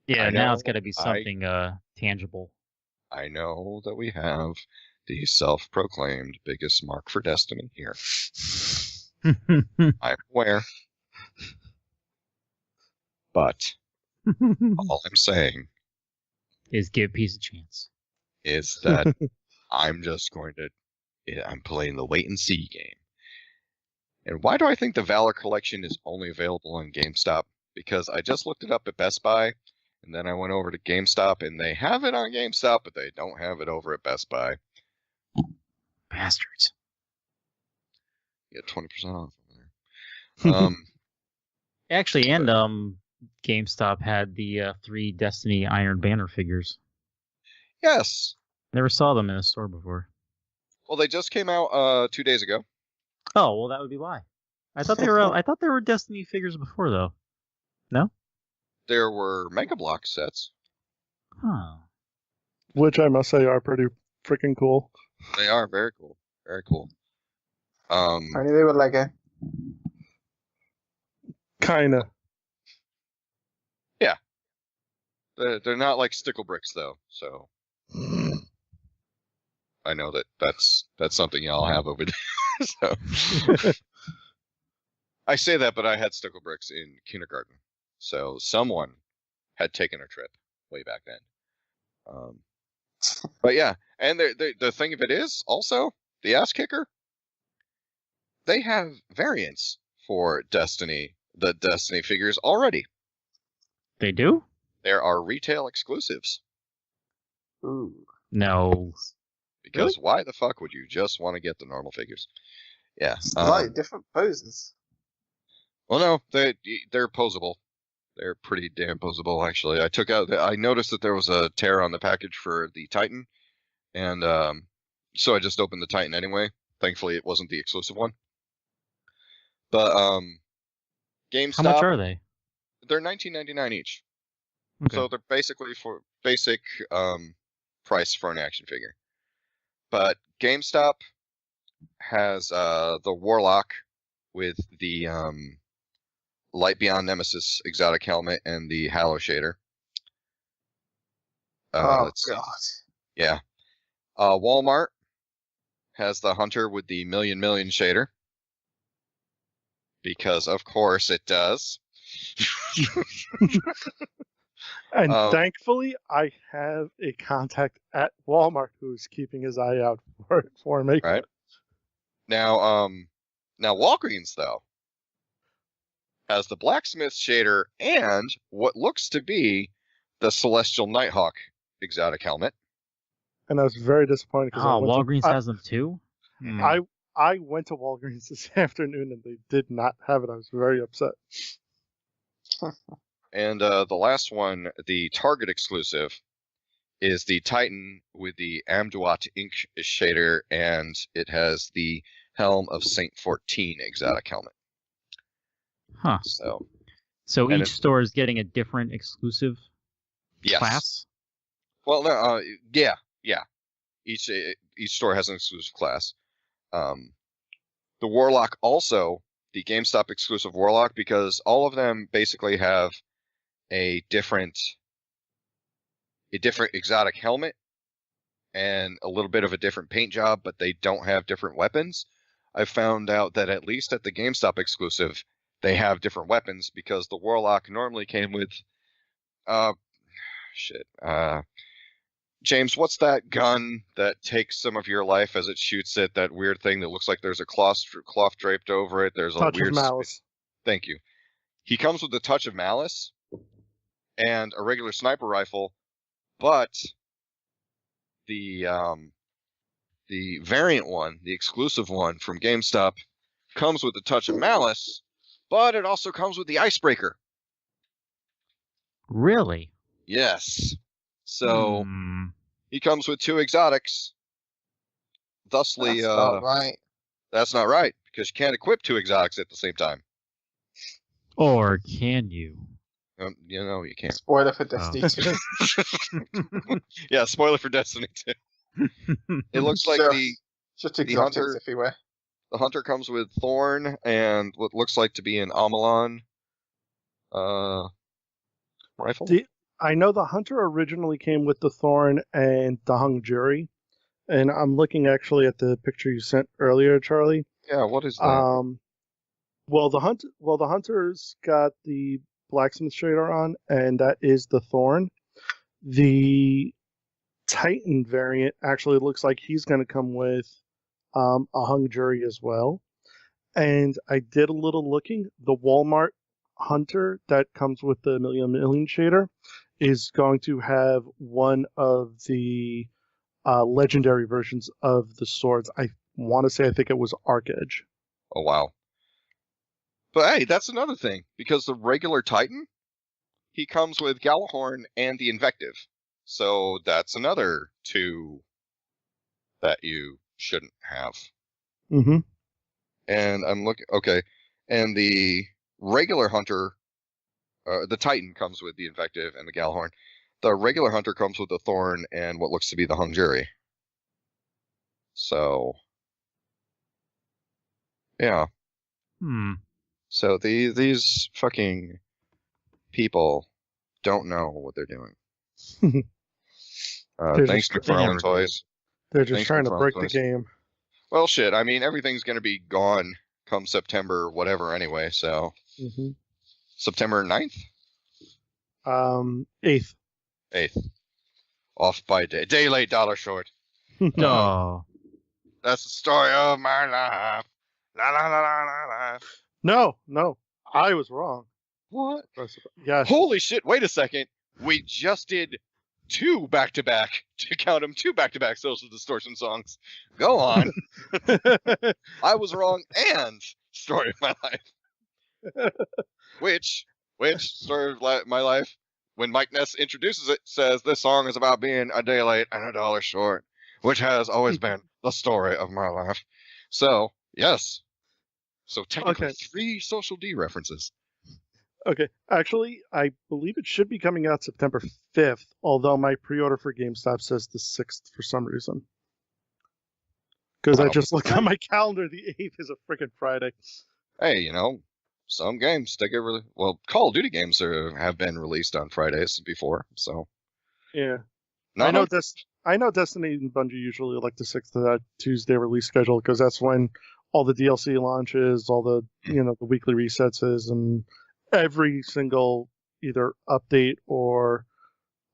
Yeah, now it's got to be something tangible. I know that we have the self-proclaimed biggest mark for Destiny here. I'm aware. But all I'm saying is give peace a chance. Is that I'm just I'm playing the wait and see game. And why do I think the Valor collection is only available on GameStop? Because I just looked it up at Best Buy, and then I went over to GameStop, and they have it on GameStop, but they don't have it over at Best Buy. Bastards. You get 20% off over there. Actually, and GameStop had the 3 Destiny Iron Banner figures. Yes. Never saw them in a store before. Well, they just came out 2 days ago. Oh, well, that would be why. I thought they were. I thought there were Destiny figures before, though. No. There were Mega Block sets. Huh. Which I must say are pretty freaking cool. They are very cool. Very cool. Only they were Lego. Kinda. Yeah. They're not like stickle bricks though, so I know that's something y'all have over there. So I say that, but I had stickle bricks in kindergarten, so someone had taken a trip way back then. But yeah, and the thing of it is also the ass kicker. They have variants for Destiny, the Destiny figures already. They do? There are retail exclusives. Ooh. No. Because why the fuck would you just want to get the normal figures? Yeah. Slightly different poses. Well, no, they're posable. They're pretty damn posable, actually. I noticed that there was a tear on the package for the Titan, and so I just opened the Titan anyway. Thankfully, it wasn't the exclusive one. But GameStop. How much are they? They're $19.99 each. Okay. So they're basically for basic price for an action figure. But GameStop has the Warlock with the Light Beyond Nemesis exotic helmet and the Halo shader. Oh god. Yeah. Walmart has the Hunter with the Million shader. Because of course it does. And thankfully, I have a contact at Walmart who's keeping his eye out for it for me. Right. Now Walgreens, though, has the Blacksmith shader and what looks to be the Celestial Nighthawk exotic helmet. And I was very disappointed because Walgreens has them too? I went to Walgreens this afternoon and they did not have it. I was very upset. And the last one, the Target exclusive, is the Titan with the Amduat ink shader, and it has the Helm of Saint 14 exotic helmet. Huh. So each store is getting a different exclusive class? Well, no, yeah. Each store has an exclusive class. The Warlock also, the GameStop exclusive Warlock, because all of them basically have a different exotic helmet and a little bit of a different paint job, but they don't have different weapons. I found out that at least at the GameStop exclusive, they have different weapons, because the Warlock normally came with James, what's that gun that takes some of your life as it shoots it? That weird thing that looks like there's a cloth draped over it. There's a Touch weird of Malice. Thank you. He comes with the Touch of Malice and a regular sniper rifle, but the variant one, the exclusive one from GameStop, comes with the Touch of Malice, but it also comes with the Icebreaker. Really? Yes. So he comes with 2 exotics. Thusly, that's not right. That's not right, because you can't equip 2 exotics at the same time. Or can you? You can't. Spoiler for Destiny 2. Yeah, spoiler for Destiny 2. It looks like just exotics everywhere. The Hunter comes with Thorn and what looks like to be an Amalon rifle. I know the Hunter originally came with the Thorn and the Hung Jury, and I'm looking actually at the picture you sent earlier, Charlie. Yeah, what is that? Well, the Hunter's got the Blacksmith shader on, and that is the Thorn. The Titan variant actually looks like he's going to come with a Hung Jury as well. And I did a little looking. The Walmart Hunter that comes with the Million shader is going to have one of the legendary versions of the swords. I want to say, I think it was Arc Edge. Oh, wow. But hey, that's another thing, because the regular Titan, he comes with Galahorn and the Invective. So that's another 2 that you shouldn't have. Mm-hmm. And I'm looking, okay. And the regular Hunter, the Titan comes with the Invective and the Galahorn. The regular Hunter comes with the Thorn and what looks to be the Hung Jury. So, yeah. So these fucking people don't know what they're doing. Thanks to McFarlane Toys. They're just trying to break the game. Well, shit. I mean, everything's going to be gone come September, whatever, anyway, so. Mm-hmm. September 9th? 8th. 8th. Off by a day. Day late, dollar short. No. That's the story of my life. La la la la la la. No. I was wrong. What? Yes. Holy shit, wait a second. We just did 2 back-to-back, to count them, 2 back-to-back Social Distortion songs. Go on. I was wrong, and story of my life. Which story of my life, when Mike Ness introduces it, says this song is about being a day late and a dollar short, which has always been the story of my life. So, yes. So technically 3 Social D references. Okay. Actually, I believe it should be coming out September 5th, although my pre-order for GameStop says the 6th for some reason. Because I just looked on my calendar, the 8th is a freaking Friday. Hey, some games Call of Duty games have been released on Fridays before, so. Yeah. I know Destiny and Bungie usually like the 6th of that Tuesday release schedule, because that's when all the DLC launches, all the the weekly resets is, and every single either update or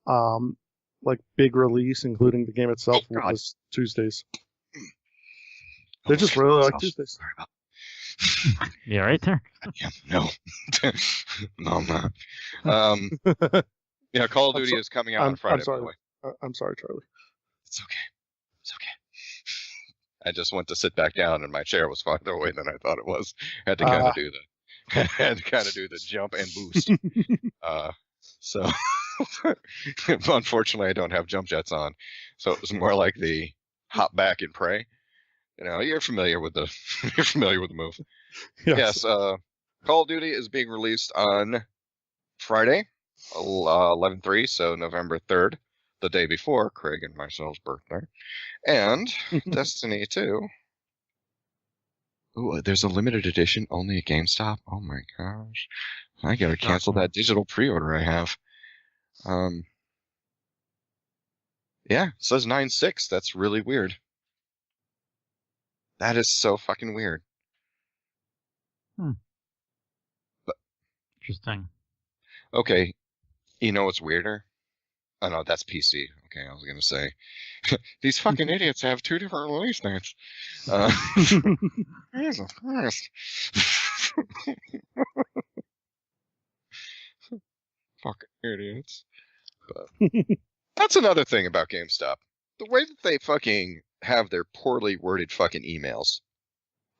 like big release, including the game itself, God. was Tuesdays. They just really like Tuesdays. Sorry about Yeah, right there. Yeah, no. No, I'm not. Yeah, Call of Duty is coming out on Friday, I'm sorry. by the way. I'm sorry, Charlie. It's okay. It's okay. I just went to sit back down, and my chair was farther away than I thought it was. Had to kind of do the jump and boost. So unfortunately, I don't have jump jets on, so it was more like the hop back and pray. You know, you're familiar with the move. Yes. Call of Duty is being released on Friday, 11/3, so November 3rd, the day before Craig and myself's birthday, and Destiny 2. Ooh, there's a limited edition only at GameStop. Oh my gosh, I gotta cancel that digital pre-order I have. Yeah, it says 9/6. That's really weird. That is so fucking weird. But, Interesting. okay, you know what's weirder? Oh no, that's PC. Okay, I was gonna say these fucking idiots have 2 different release dates. Jesus Christ. Fucking idiots. But that's another thing about GameStop. The way that they fucking have their poorly worded fucking emails.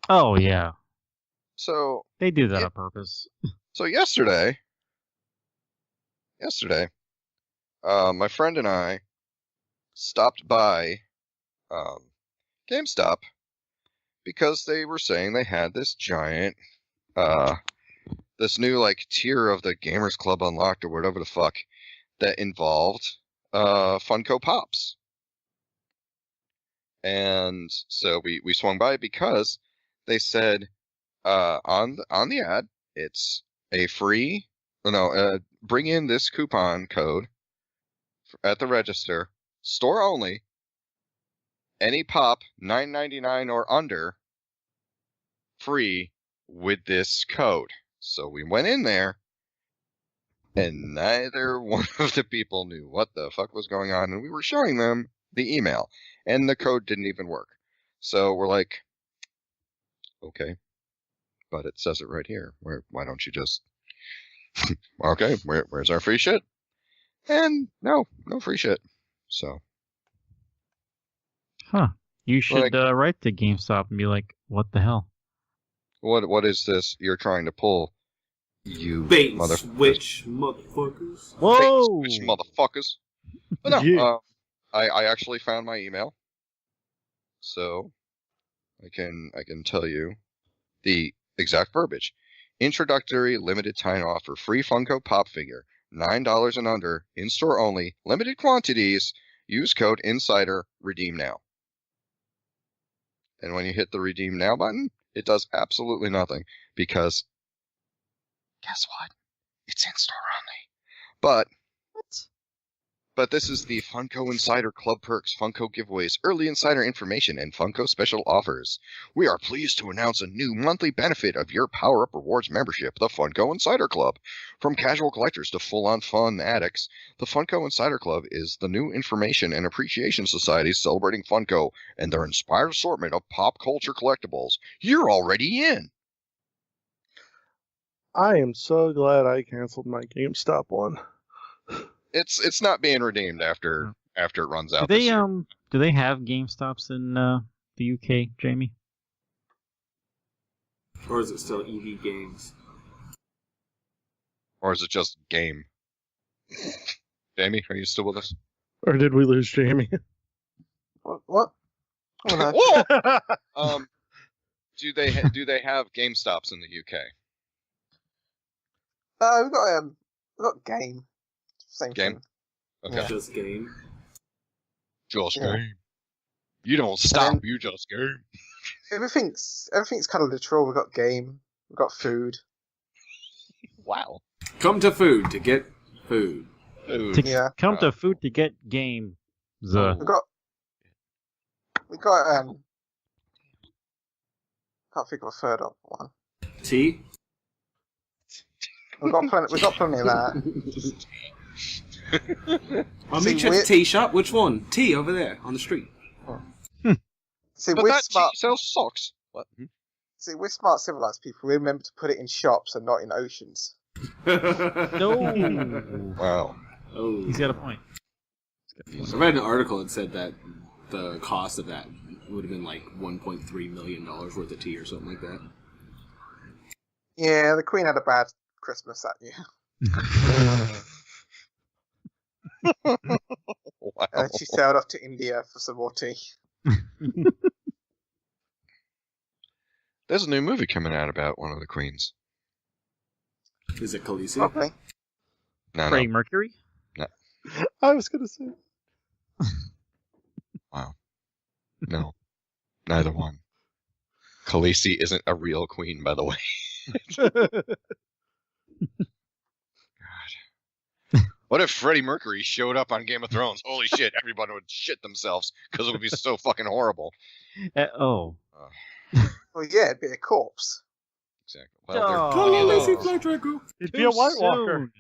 Oh yeah, So they do that on purpose. So yesterday, my friend and I stopped by GameStop because they were saying they had this giant, this new like tier of the Gamers Club Unlocked or whatever the fuck that involved Funko Pops. And so we swung by because they said on the ad, it's a free, bring in this coupon code at the register, store only, any pop $9.99 or under, free with this code. So we went in there, and neither one of the people knew what the fuck was going on, and we were showing them the email, and the code didn't even work. So we're like, okay, but it says it right here. Why don't you just... Okay, where's our free shit? And no free shit. So. Huh. You should write to GameStop and be like, what the hell? What is this you're trying to pull? You bait switch motherfuckers. Whoa! Bait switch motherfuckers. But no, Yeah. I actually found my email. So I can tell you the exact verbiage. Introductory limited time offer, free Funko Pop figure, $9 and under, in-store only, limited quantities, use code INSIDER, redeem now. And when you hit the redeem now button, it does absolutely nothing, because guess what? It's in-store only. But this is the Funko Insider Club Perks, Funko Giveaways, Early Insider Information, and Funko Special Offers. We are pleased to announce a new monthly benefit of your Power Up Rewards membership, the Funko Insider Club. From casual collectors to full-on fun addicts, the Funko Insider Club is the new information and appreciation society celebrating Funko and their inspired assortment of pop culture collectibles. You're already in! I am so glad I canceled my GameStop one. It's not being redeemed after it runs out. Do they have GameStops in the UK, Jamie? Or is it still EV Games? Or is it just game? Jamie, are you still with us? Or did we lose Jamie? What? Oh, Whoa! Do they have GameStops in the UK? we've got Game. Same Game? thing. Okay. Yeah. Just game. Just Yeah. game. You don't stop, then- you just game. Everything's kind of literal. We've got Game. We've got food. Wow. Come to food to get food. Food. To Yeah. come to food to get game. We got can't think of a third one. Tea? We've got plenty of that. I'll See, meet you at the tea shop. Which one? Tea over there on the street. See, But we're that smart. tea sells socks. What? See, we're smart, civilized people. We remember to put it in shops and not in oceans. No. Wow. Oh. He's got a point. I read an article that said that the cost of that would have been like $1.3 million worth of tea or something like that. Yeah, the Queen had a bad Christmas that year. Wow. And she sailed off to India for some more tea. There's a new movie coming out about one of the queens. Is it Khaleesi? Probably. No, Freddie Mercury? I was gonna say. Wow. No. Neither one. Khaleesi isn't a real queen, by the way. God. What if Freddie Mercury showed up on Game of Thrones? Holy shit, everybody would shit themselves because it would be so fucking horrible. Oh. Well, yeah, it'd be a corpse. Exactly. Well, there are plenty of those. It'd be a White Walker.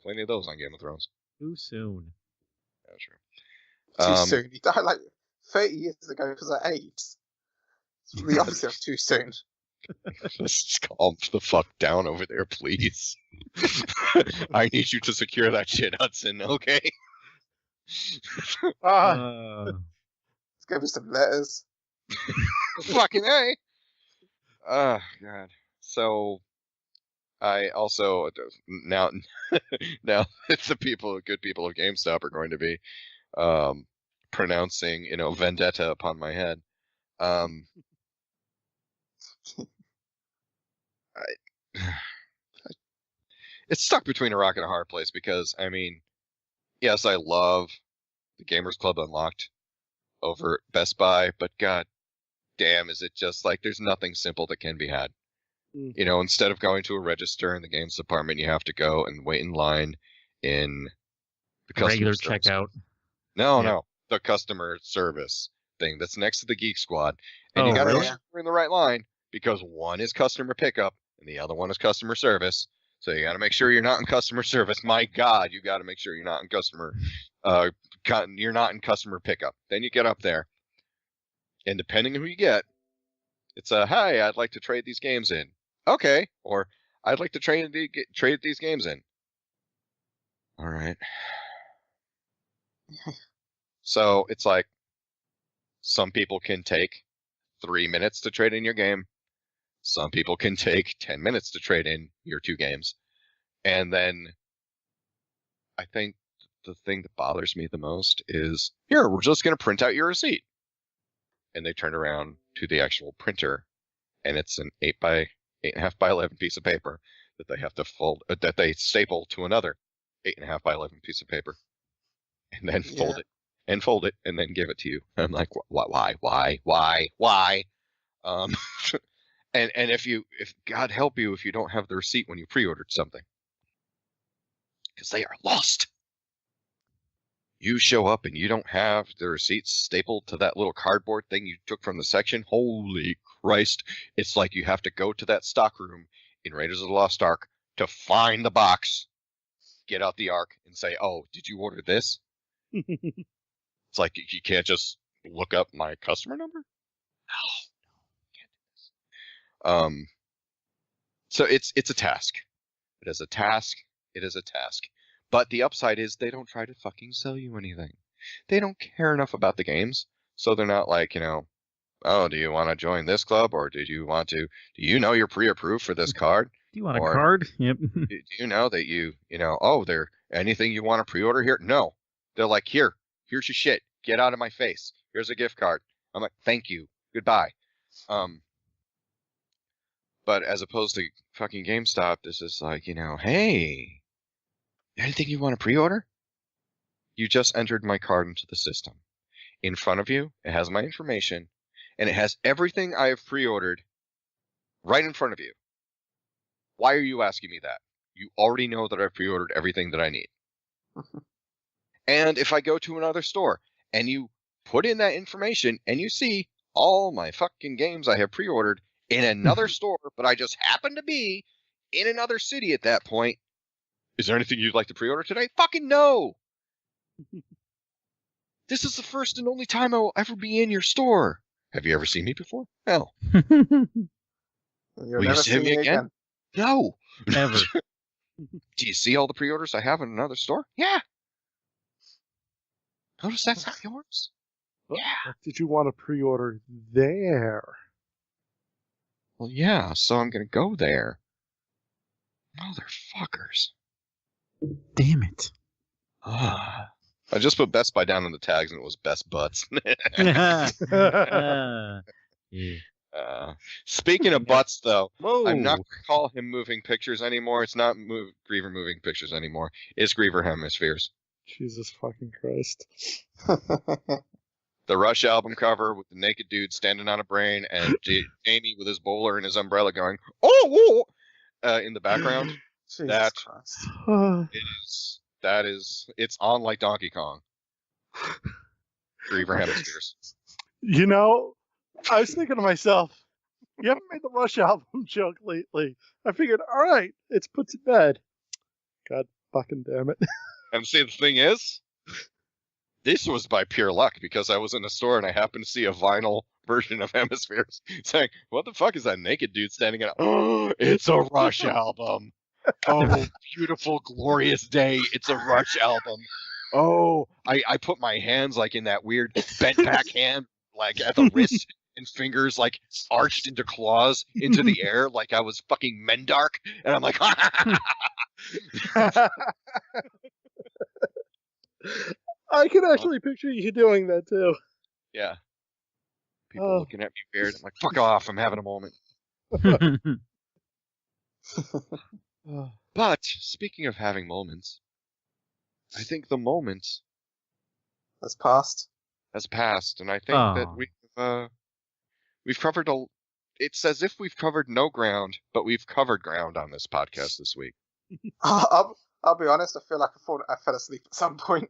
Plenty of those on Game of Thrones. Too soon. Yeah, true. Too soon. He died like 30 years ago because of AIDS. It's the opposite of too soon. Just calm the fuck down over there, please. I need you to secure that shit, Hudson, okay? Let's give me some letters. Fucking A! Oh, God. So, I also, now it's the good people of GameStop are going to be pronouncing, vendetta upon my head. It's stuck between a rock and a hard place because, yes, I love the Gamers Club Unlocked over Best Buy, but god damn, is it just like there's nothing simple that can be had. Instead of going to a register in the games department, you have to go and wait in line in the customer Regular service. checkout. No, the customer service thing that's next to the Geek Squad. And you gotta really? make sure you're in the right line because one is customer pickup and the other one is customer service. So you gotta make sure you're not in customer service. My god, you gotta make sure you're not in customer pickup. Then you get up there. And depending on who you get, it's hi, I'd like to trade these games in. Okay. Or I'd like to trade these games in. All right. So it's like some people can take 3 minutes to trade in your game. Some people can take 10 minutes to trade in your 2 games. And then I think the thing that bothers me the most is, here, we're just going to print out your receipt. And they turn around to the actual printer, and it's an 8.5 by 11 piece of paper that they have to fold, that they staple to another 8.5 by 11 piece of paper, and then fold it, and then give it to you. And I'm like, why? And if God help you if you don't have the receipt when you pre-ordered something, because they are lost. You show up and you don't have the receipts stapled to that little cardboard thing you took from the section. Holy Christ. It's like you have to go to that stock room in Raiders of the Lost Ark to find the box, get out the Ark, and say, oh, did you order this? It's like you can't just look up my customer number? No, can't do this. So it's a task. It is a task. But the upside is they don't try to fucking sell you anything. They don't care enough about the games. So they're not like, oh, do you want to join this club? Or do you know you're pre-approved for this card? Do you want a card? Yep. Do you know that there anything you want to pre-order here? No. They're like, here's your shit. Get out of my face. Here's a gift card. I'm like, thank you. Goodbye. But as opposed to fucking GameStop, this is like, hey, anything you want to pre-order? You just entered my card into the system. In front of you, it has my information, and it has everything I have pre-ordered right in front of you. Why are you asking me that? You already know that I've pre-ordered everything that I need. And if I go to another store, and you put in that information, and you see all my fucking games I have pre-ordered in another store, but I just happen to be in another city at that point. Is there anything you'd like to pre-order today? Fucking no! This is the first and only time I will ever be in your store. Have you ever seen me before? No. You'll Will you never see see me again? No. Never. Do you see all the pre-orders I have in another store? Yeah. Notice that's not yours? What Yeah. did you want to pre-order there? Well, yeah, so I'm gonna go there. Motherfuckers. Damn it. Ah. I just put Best Buy down in the tags and it was Best Butts. Yeah. Speaking of butts, though, Whoa. I'm not going to call him Moving Pictures anymore. It's not Griever Moving Pictures anymore. It's Griever Hemispheres. Jesus fucking Christ. The Rush album cover with the naked dude standing on a brain and Jamie with his bowler and his umbrella going, oh, in the background. Jesus That- Christ. It's on like Donkey Kong. Griever Hemispheres. You know, I was thinking to myself, you haven't made the Rush album joke lately. I figured, all right, it's put to bed. God fucking damn it. And see, the thing is, this was by pure luck because I was in a store and I happened to see a vinyl version of Hemispheres saying, what the fuck is that naked dude standing in? Oh, it's a Rush album. Oh, beautiful, glorious day. It's a Rush album. Oh, I put my hands like in that weird bent back hand, like at the wrist and fingers like arched into claws into the air like I was fucking Mendark. And I'm like, I can actually picture you doing that too. yeah. People Oh. looking at me weird. I'm like, fuck off. I'm having a moment. But speaking of having moments, I think the moment That's passed. has passed, and I think that we've covered it's as if we've covered no ground, but we've covered ground on this podcast this week. I'll be honest, I feel like I fell asleep at some point.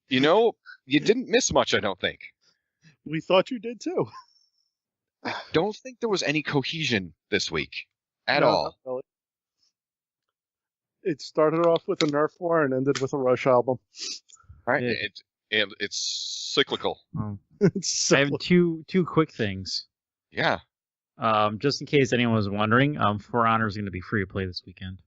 You know, you didn't miss much, I don't think. We thought you did too. I don't think there was any cohesion this week at No, all. not really. It started off with a Nerf war and ended with a Rush album. Right? Yeah. It's cyclical. It's I have so- two quick things. Yeah. Just in case anyone was wondering, For Honor is going to be free to play this weekend.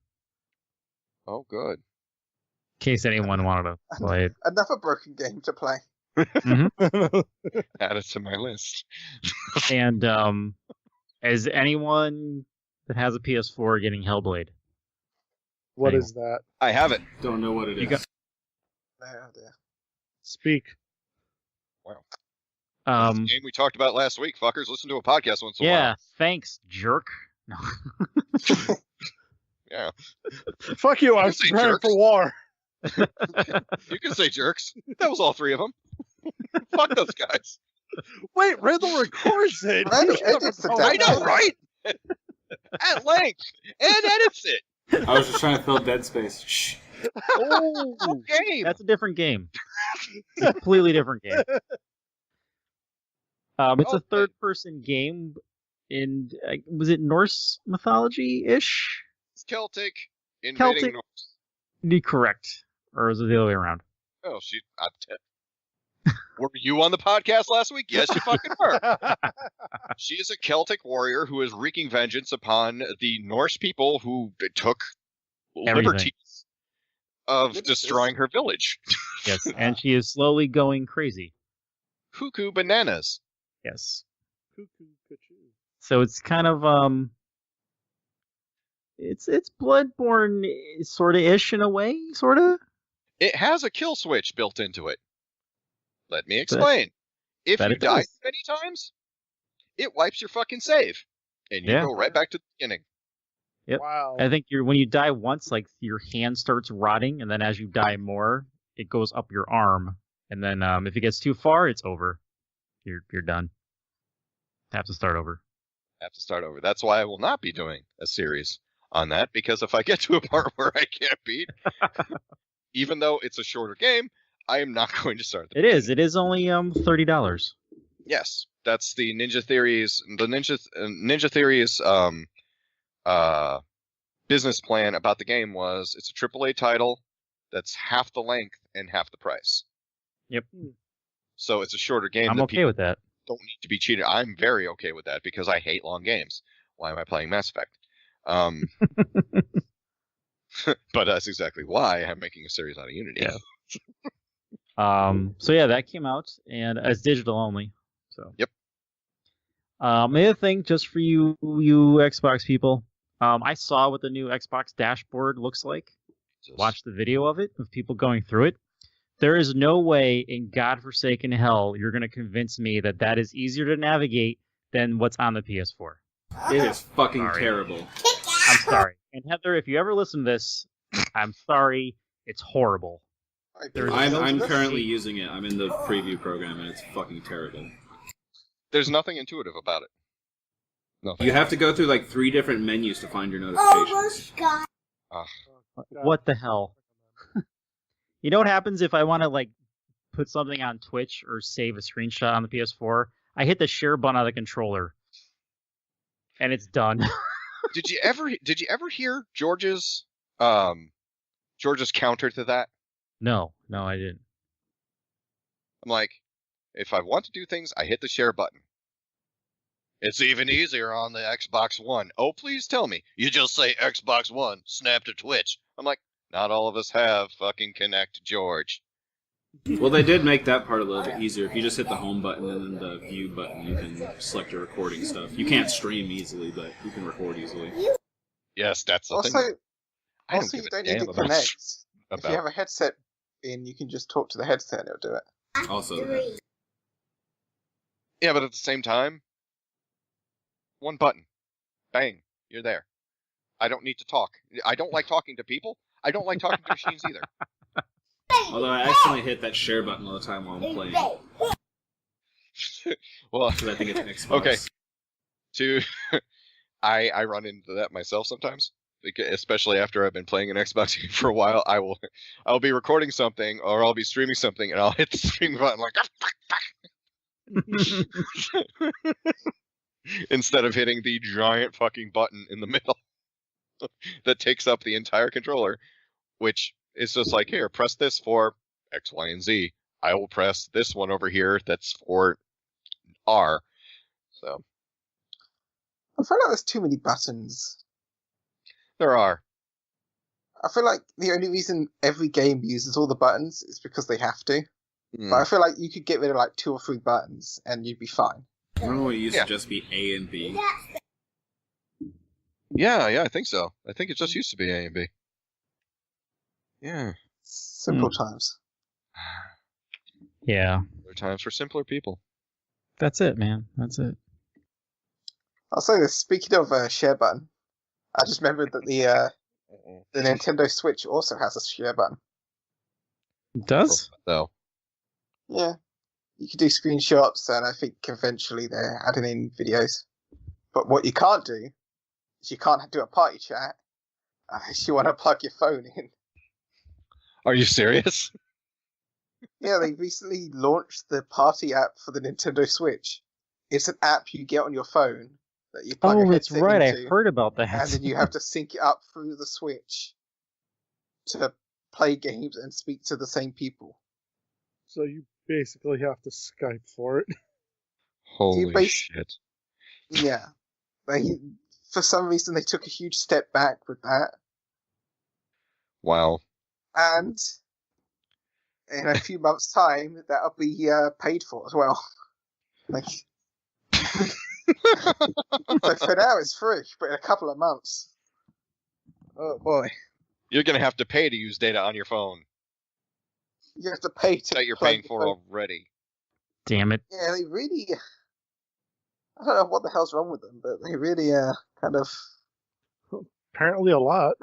Oh, good. In case anyone wanted to play it. Another broken game to play. Add it to my list. And is anyone that has a PS4 getting Hellblade? What is that? I have it. Don't know what it is. You got- Oh dear. Speak. That's the game we talked about last week, fuckers. Listen to a podcast once in a Yeah, while. thanks, jerk. No. Yeah. Fuck you, I You was say preparing jerks. for war. You can say jerks. That was all three of them. Fuck those guys. Wait, Randall records it. Randall He never edits the told I me. know, right? At length. And edits it. I was just trying to fill dead space. Shh. Oh, game. That's a different game. Completely different game. It's a Okay. third-person game in was it Norse mythology-ish? It's Celtic. Invading Celtic. North. Correct, or is it the other way around? Oh, were you on the podcast last week? Yes, you fucking were. She is a Celtic warrior who is wreaking vengeance upon the Norse people who took Everything. liberties of destroying her village. Yes, and she is slowly going crazy. Cuckoo bananas. Yes. Cuckoo, cuckoo. So it's kind of it's Bloodborne sort of ish in a way, sort of. It has a kill switch built into it. Let me explain. If that you it die does. many times, it wipes your fucking save. And you Yeah. go right back to the beginning. Yep. Wow. I think when you die once, like your hand starts rotting, and then as you die more, it goes up your arm, and then if it gets too far, it's over. You're done. Have to start over. Have to start over. That's why I will not be doing a series on that, because if I get to a part where I can't beat, even though it's a shorter game, I am not going to start. It is only $30. Yes, that's the Ninja Theories. The Ninja Theories business plan about the game was it's a AAA title that's half the length and half the price. Yep. So it's a shorter game. I'm okay with that. Don't need to be cheated. I'm very okay with that because I hate long games. Why am I playing Mass Effect? But that's exactly why I'm making a series out of Unity. Yeah. So yeah, that came out and it's digital only. So. Yep. The other thing, just for you Xbox people, I saw what the new Xbox dashboard looks like. Watched the video of it, of people going through it. There is no way in godforsaken hell you're going to convince me that that is easier to navigate than what's on the PS4. It is fucking terrible. I'm sorry. And Heather, if you ever listen to this, I'm sorry. It's horrible. I'm currently using it. I'm in the preview program, and it's fucking terrible. There's nothing intuitive about it. Nothing. You have to go through like 3 different menus to find your notifications. What the hell? You know what happens if I want to like put something on Twitch or save a screenshot on the PS4? I hit the share button on the controller, and it's done. Did you ever hear George's counter to that? No, I didn't. I'm like, if I want to do things, I hit the share button. It's even easier on the Xbox One. Oh, please tell me. You just say Xbox One, snap to Twitch. I'm like, not all of us have fucking Connect, George. Well, they did make that part a little bit easier. If you just hit the home button and then the view button, you can select your recording stuff. You can't stream easily, but you can record easily. Yes, that's the thing. Also, you don't need to connect. If you have a headset in, you can just talk to the headset and it'll do it. Also that. Yeah, but at the same time, one button. Bang. You're there. I don't need to talk. I don't like talking to people. I don't like talking to machines either. Although I accidentally hit that share button all the time while I'm playing. Well, because I think it's an Xbox. Okay. I run into that myself sometimes, especially after I've been playing an Xbox game for a while. I'll be recording something or I'll be streaming something and I'll hit the stream button like instead of hitting the giant fucking button in the middle that takes up the entire controller, which is just like, here, press this for X, Y, and Z. I will press this one over here that's for R. So I feel like there's too many buttons. There are. I feel like the only reason every game uses all the buttons is because they have to. But I feel like you could get rid of like 2 or 3 buttons and you'd be fine. Remember when it used to just be A and B? Yeah, I think so. I think it just used to be A and B. Yeah. Simple times. Yeah. There are times for simpler people. That's it, man. That's it. I'll say this. Speaking of share button, I just remembered that the Nintendo Switch also has a share button. It does? Though. Yeah. You can do screenshots, and I think eventually they're adding in videos. But what you can't do is you can't do a party chat unless you want to plug your phone in. Are you serious? Yeah, they recently launched the party app for the Nintendo Switch. It's an app you get on your phone that you plug a headset right. into, I heard about that. and then you have to sync it up through the Switch to play games and speak to the same people. So you basically have to Skype for it. Holy shit. Yeah. For some reason, they took a huge step back with that. Wow. And in a few months' time, that'll be paid for as well. Like, so for now, it's free, but in a couple of months, oh boy, you're gonna have to pay to use data on your phone. You have to pay to that you're paying for already. Damn it! Yeah, they really. I don't know what the hell's wrong with them, but they really kind of. Apparently, a lot.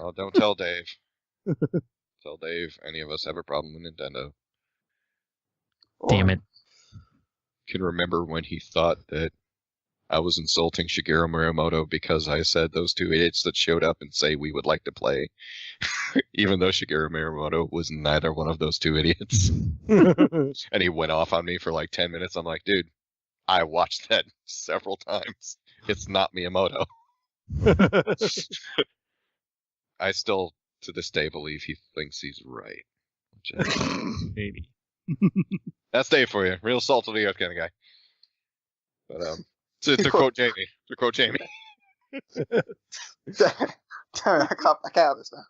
Oh, don't tell Dave. Tell Dave any of us have a problem with Nintendo. Damn it. Can remember when he thought that I was insulting Shigeru Miyamoto because I said those 2 idiots that showed up and say we would like to play, even though Shigeru Miyamoto was neither one of those 2 idiots. And he went off on me for like 10 minutes. I'm like, dude, I watched that several times. It's not Miyamoto. I still, to this day, believe he thinks he's right. Maybe. That's Dave for you. Real salt of the earth kind of guy. But to quote Jamie. Damn it, I can't back out of this now.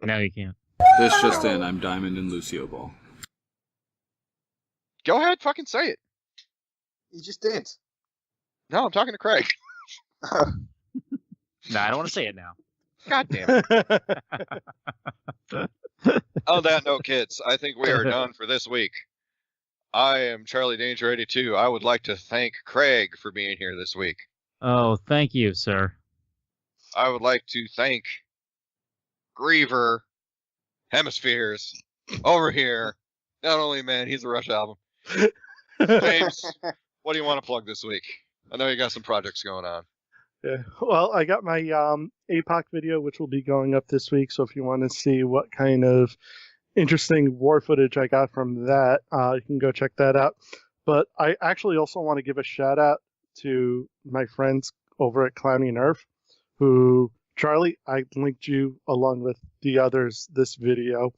No, you can't. This just in, I'm Diamond and Lucio Ball. Go ahead, fucking say it. You just did. No, I'm talking to Craig. No, I don't want to say it now. God damn it. On that note, kids, I think we are done for this week. I am Charlie Danger 82. I would like to thank Craig for being here this week. Oh, thank you, sir. I would like to thank Griever Hemispheres over here. Not only, man, he's a Rush album. James, what do you want to plug this week? I know you got some projects going on. Yeah. Well, I got my APOC video, which will be going up this week. So if you want to see what kind of interesting war footage I got from that, you can go check that out. But I actually also want to give a shout out to my friends over at Clowny Nerf, who, Charlie, I linked you along with the others this video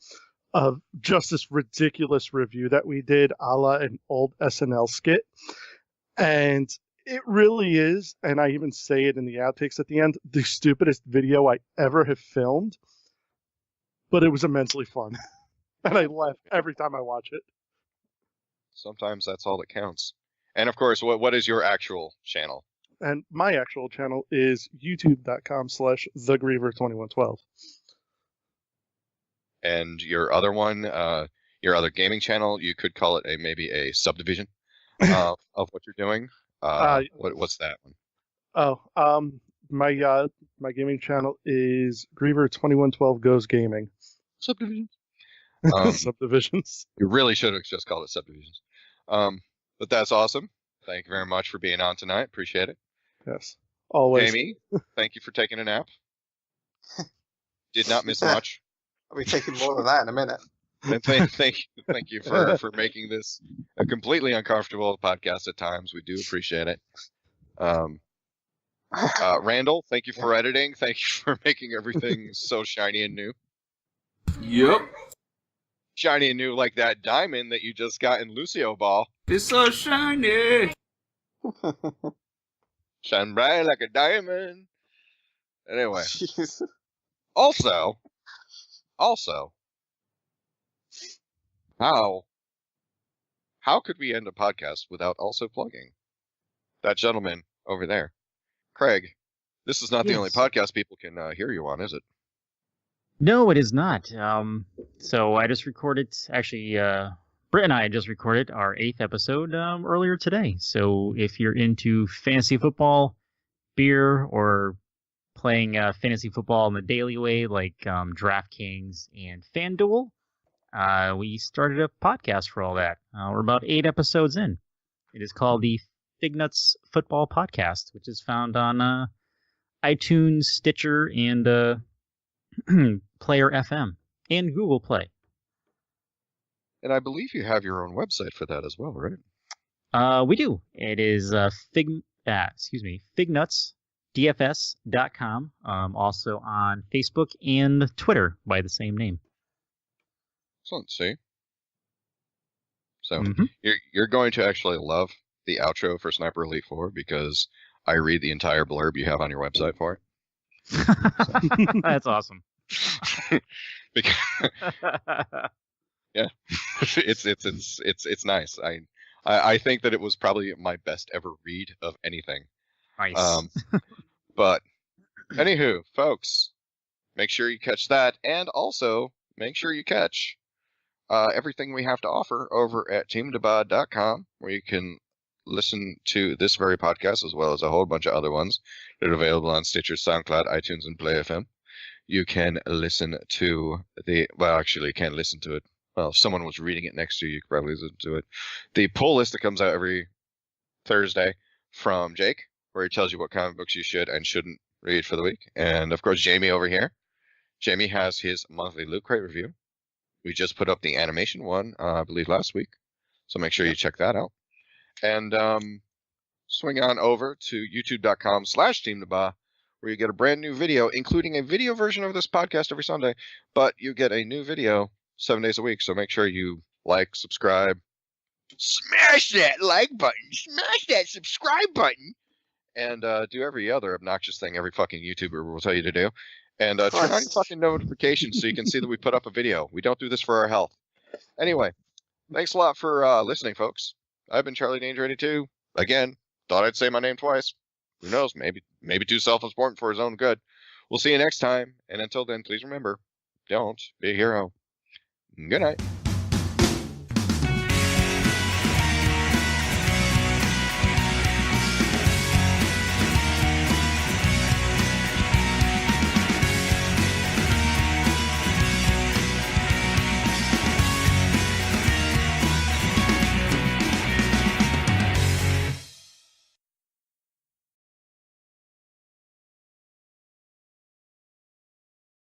of just this ridiculous review that we did a la an old SNL skit. And it really is, and I even say it in the outtakes at the end, the stupidest video I ever have filmed. But it was immensely fun. And I laugh every time I watch it. Sometimes that's all that counts. And of course, what is your actual channel? And my actual channel is youtube.com/thegriever2112. And your other one, your other gaming channel, you could call it maybe a subdivision of what you're doing. What's that one? My gaming channel is Griever2112 Goes Gaming. Subdivisions. Subdivisions. You really should have just called it subdivisions. But that's awesome. Thank you very much for being on tonight. Appreciate it. Yes. Always. Jamie, thank you for taking a nap. Did not miss much. I'll be taking more than that in a minute. And thank you for making this a completely uncomfortable podcast at times. We do appreciate it. Randall, thank you for editing. Thank you for making everything so shiny and new. Yep. Shiny and new like that diamond that you just got in Lucio Ball. It's so shiny. Shine bright like a diamond. Anyway. Jeez. Also, how could we end a podcast without also plugging that gentleman over there? Craig, this is not the only podcast people can hear you on, is it? No, it is not. So I just recorded, actually, Britt and I just recorded our 8th episode earlier today. So if you're into fantasy football, beer, or playing fantasy football in the daily way, like DraftKings and FanDuel, we started a podcast for all that. We're about 8 episodes in. It is called the Fignuts Football Podcast, which is found on iTunes, Stitcher, and Player FM, and Google Play. And I believe you have your own website for that as well, right? We do. It is fignutsdfs.com. Also on Facebook and Twitter by the same name. Excellent. See? So you're going to actually love the outro for Sniper Elite 4 because I read the entire blurb you have on your website for it. That's awesome. Because, yeah, it's nice. I think that it was probably my best ever read of anything. Nice. But anywho, folks, make sure you catch that, and also make sure you catch everything we have to offer over at teamdbah.com, where you can listen to this very podcast as well as a whole bunch of other ones that are available on Stitcher, SoundCloud, iTunes, and Play FM. You can listen to you can't listen to it. Well, if someone was reading it next to you, you could probably listen to it. The pull list that comes out every Thursday from Jake, where he tells you what comic books you should and shouldn't read for the week. And, of course, Jamie over here. Jamie has his monthly Loot Crate review. We just put up the animation one, I believe, last week. So make sure you check that out. And swing on over to youtube.com/teamdebah, where you get a brand new video, including a video version of this podcast every Sunday, but you get a new video 7 days a week. So make sure you like, subscribe, smash that like button, smash that subscribe button, and do every other obnoxious thing every fucking YouTuber will tell you to do. And turn on your fucking notifications so you can see that we put up a video. We don't do this for our health. Anyway, thanks a lot for listening, folks. I've been Charlie Danger 82. Again, thought I'd say my name twice. Who knows? Maybe too self-important for his own good. We'll see you next time. And until then, please remember, don't be a hero. Good night.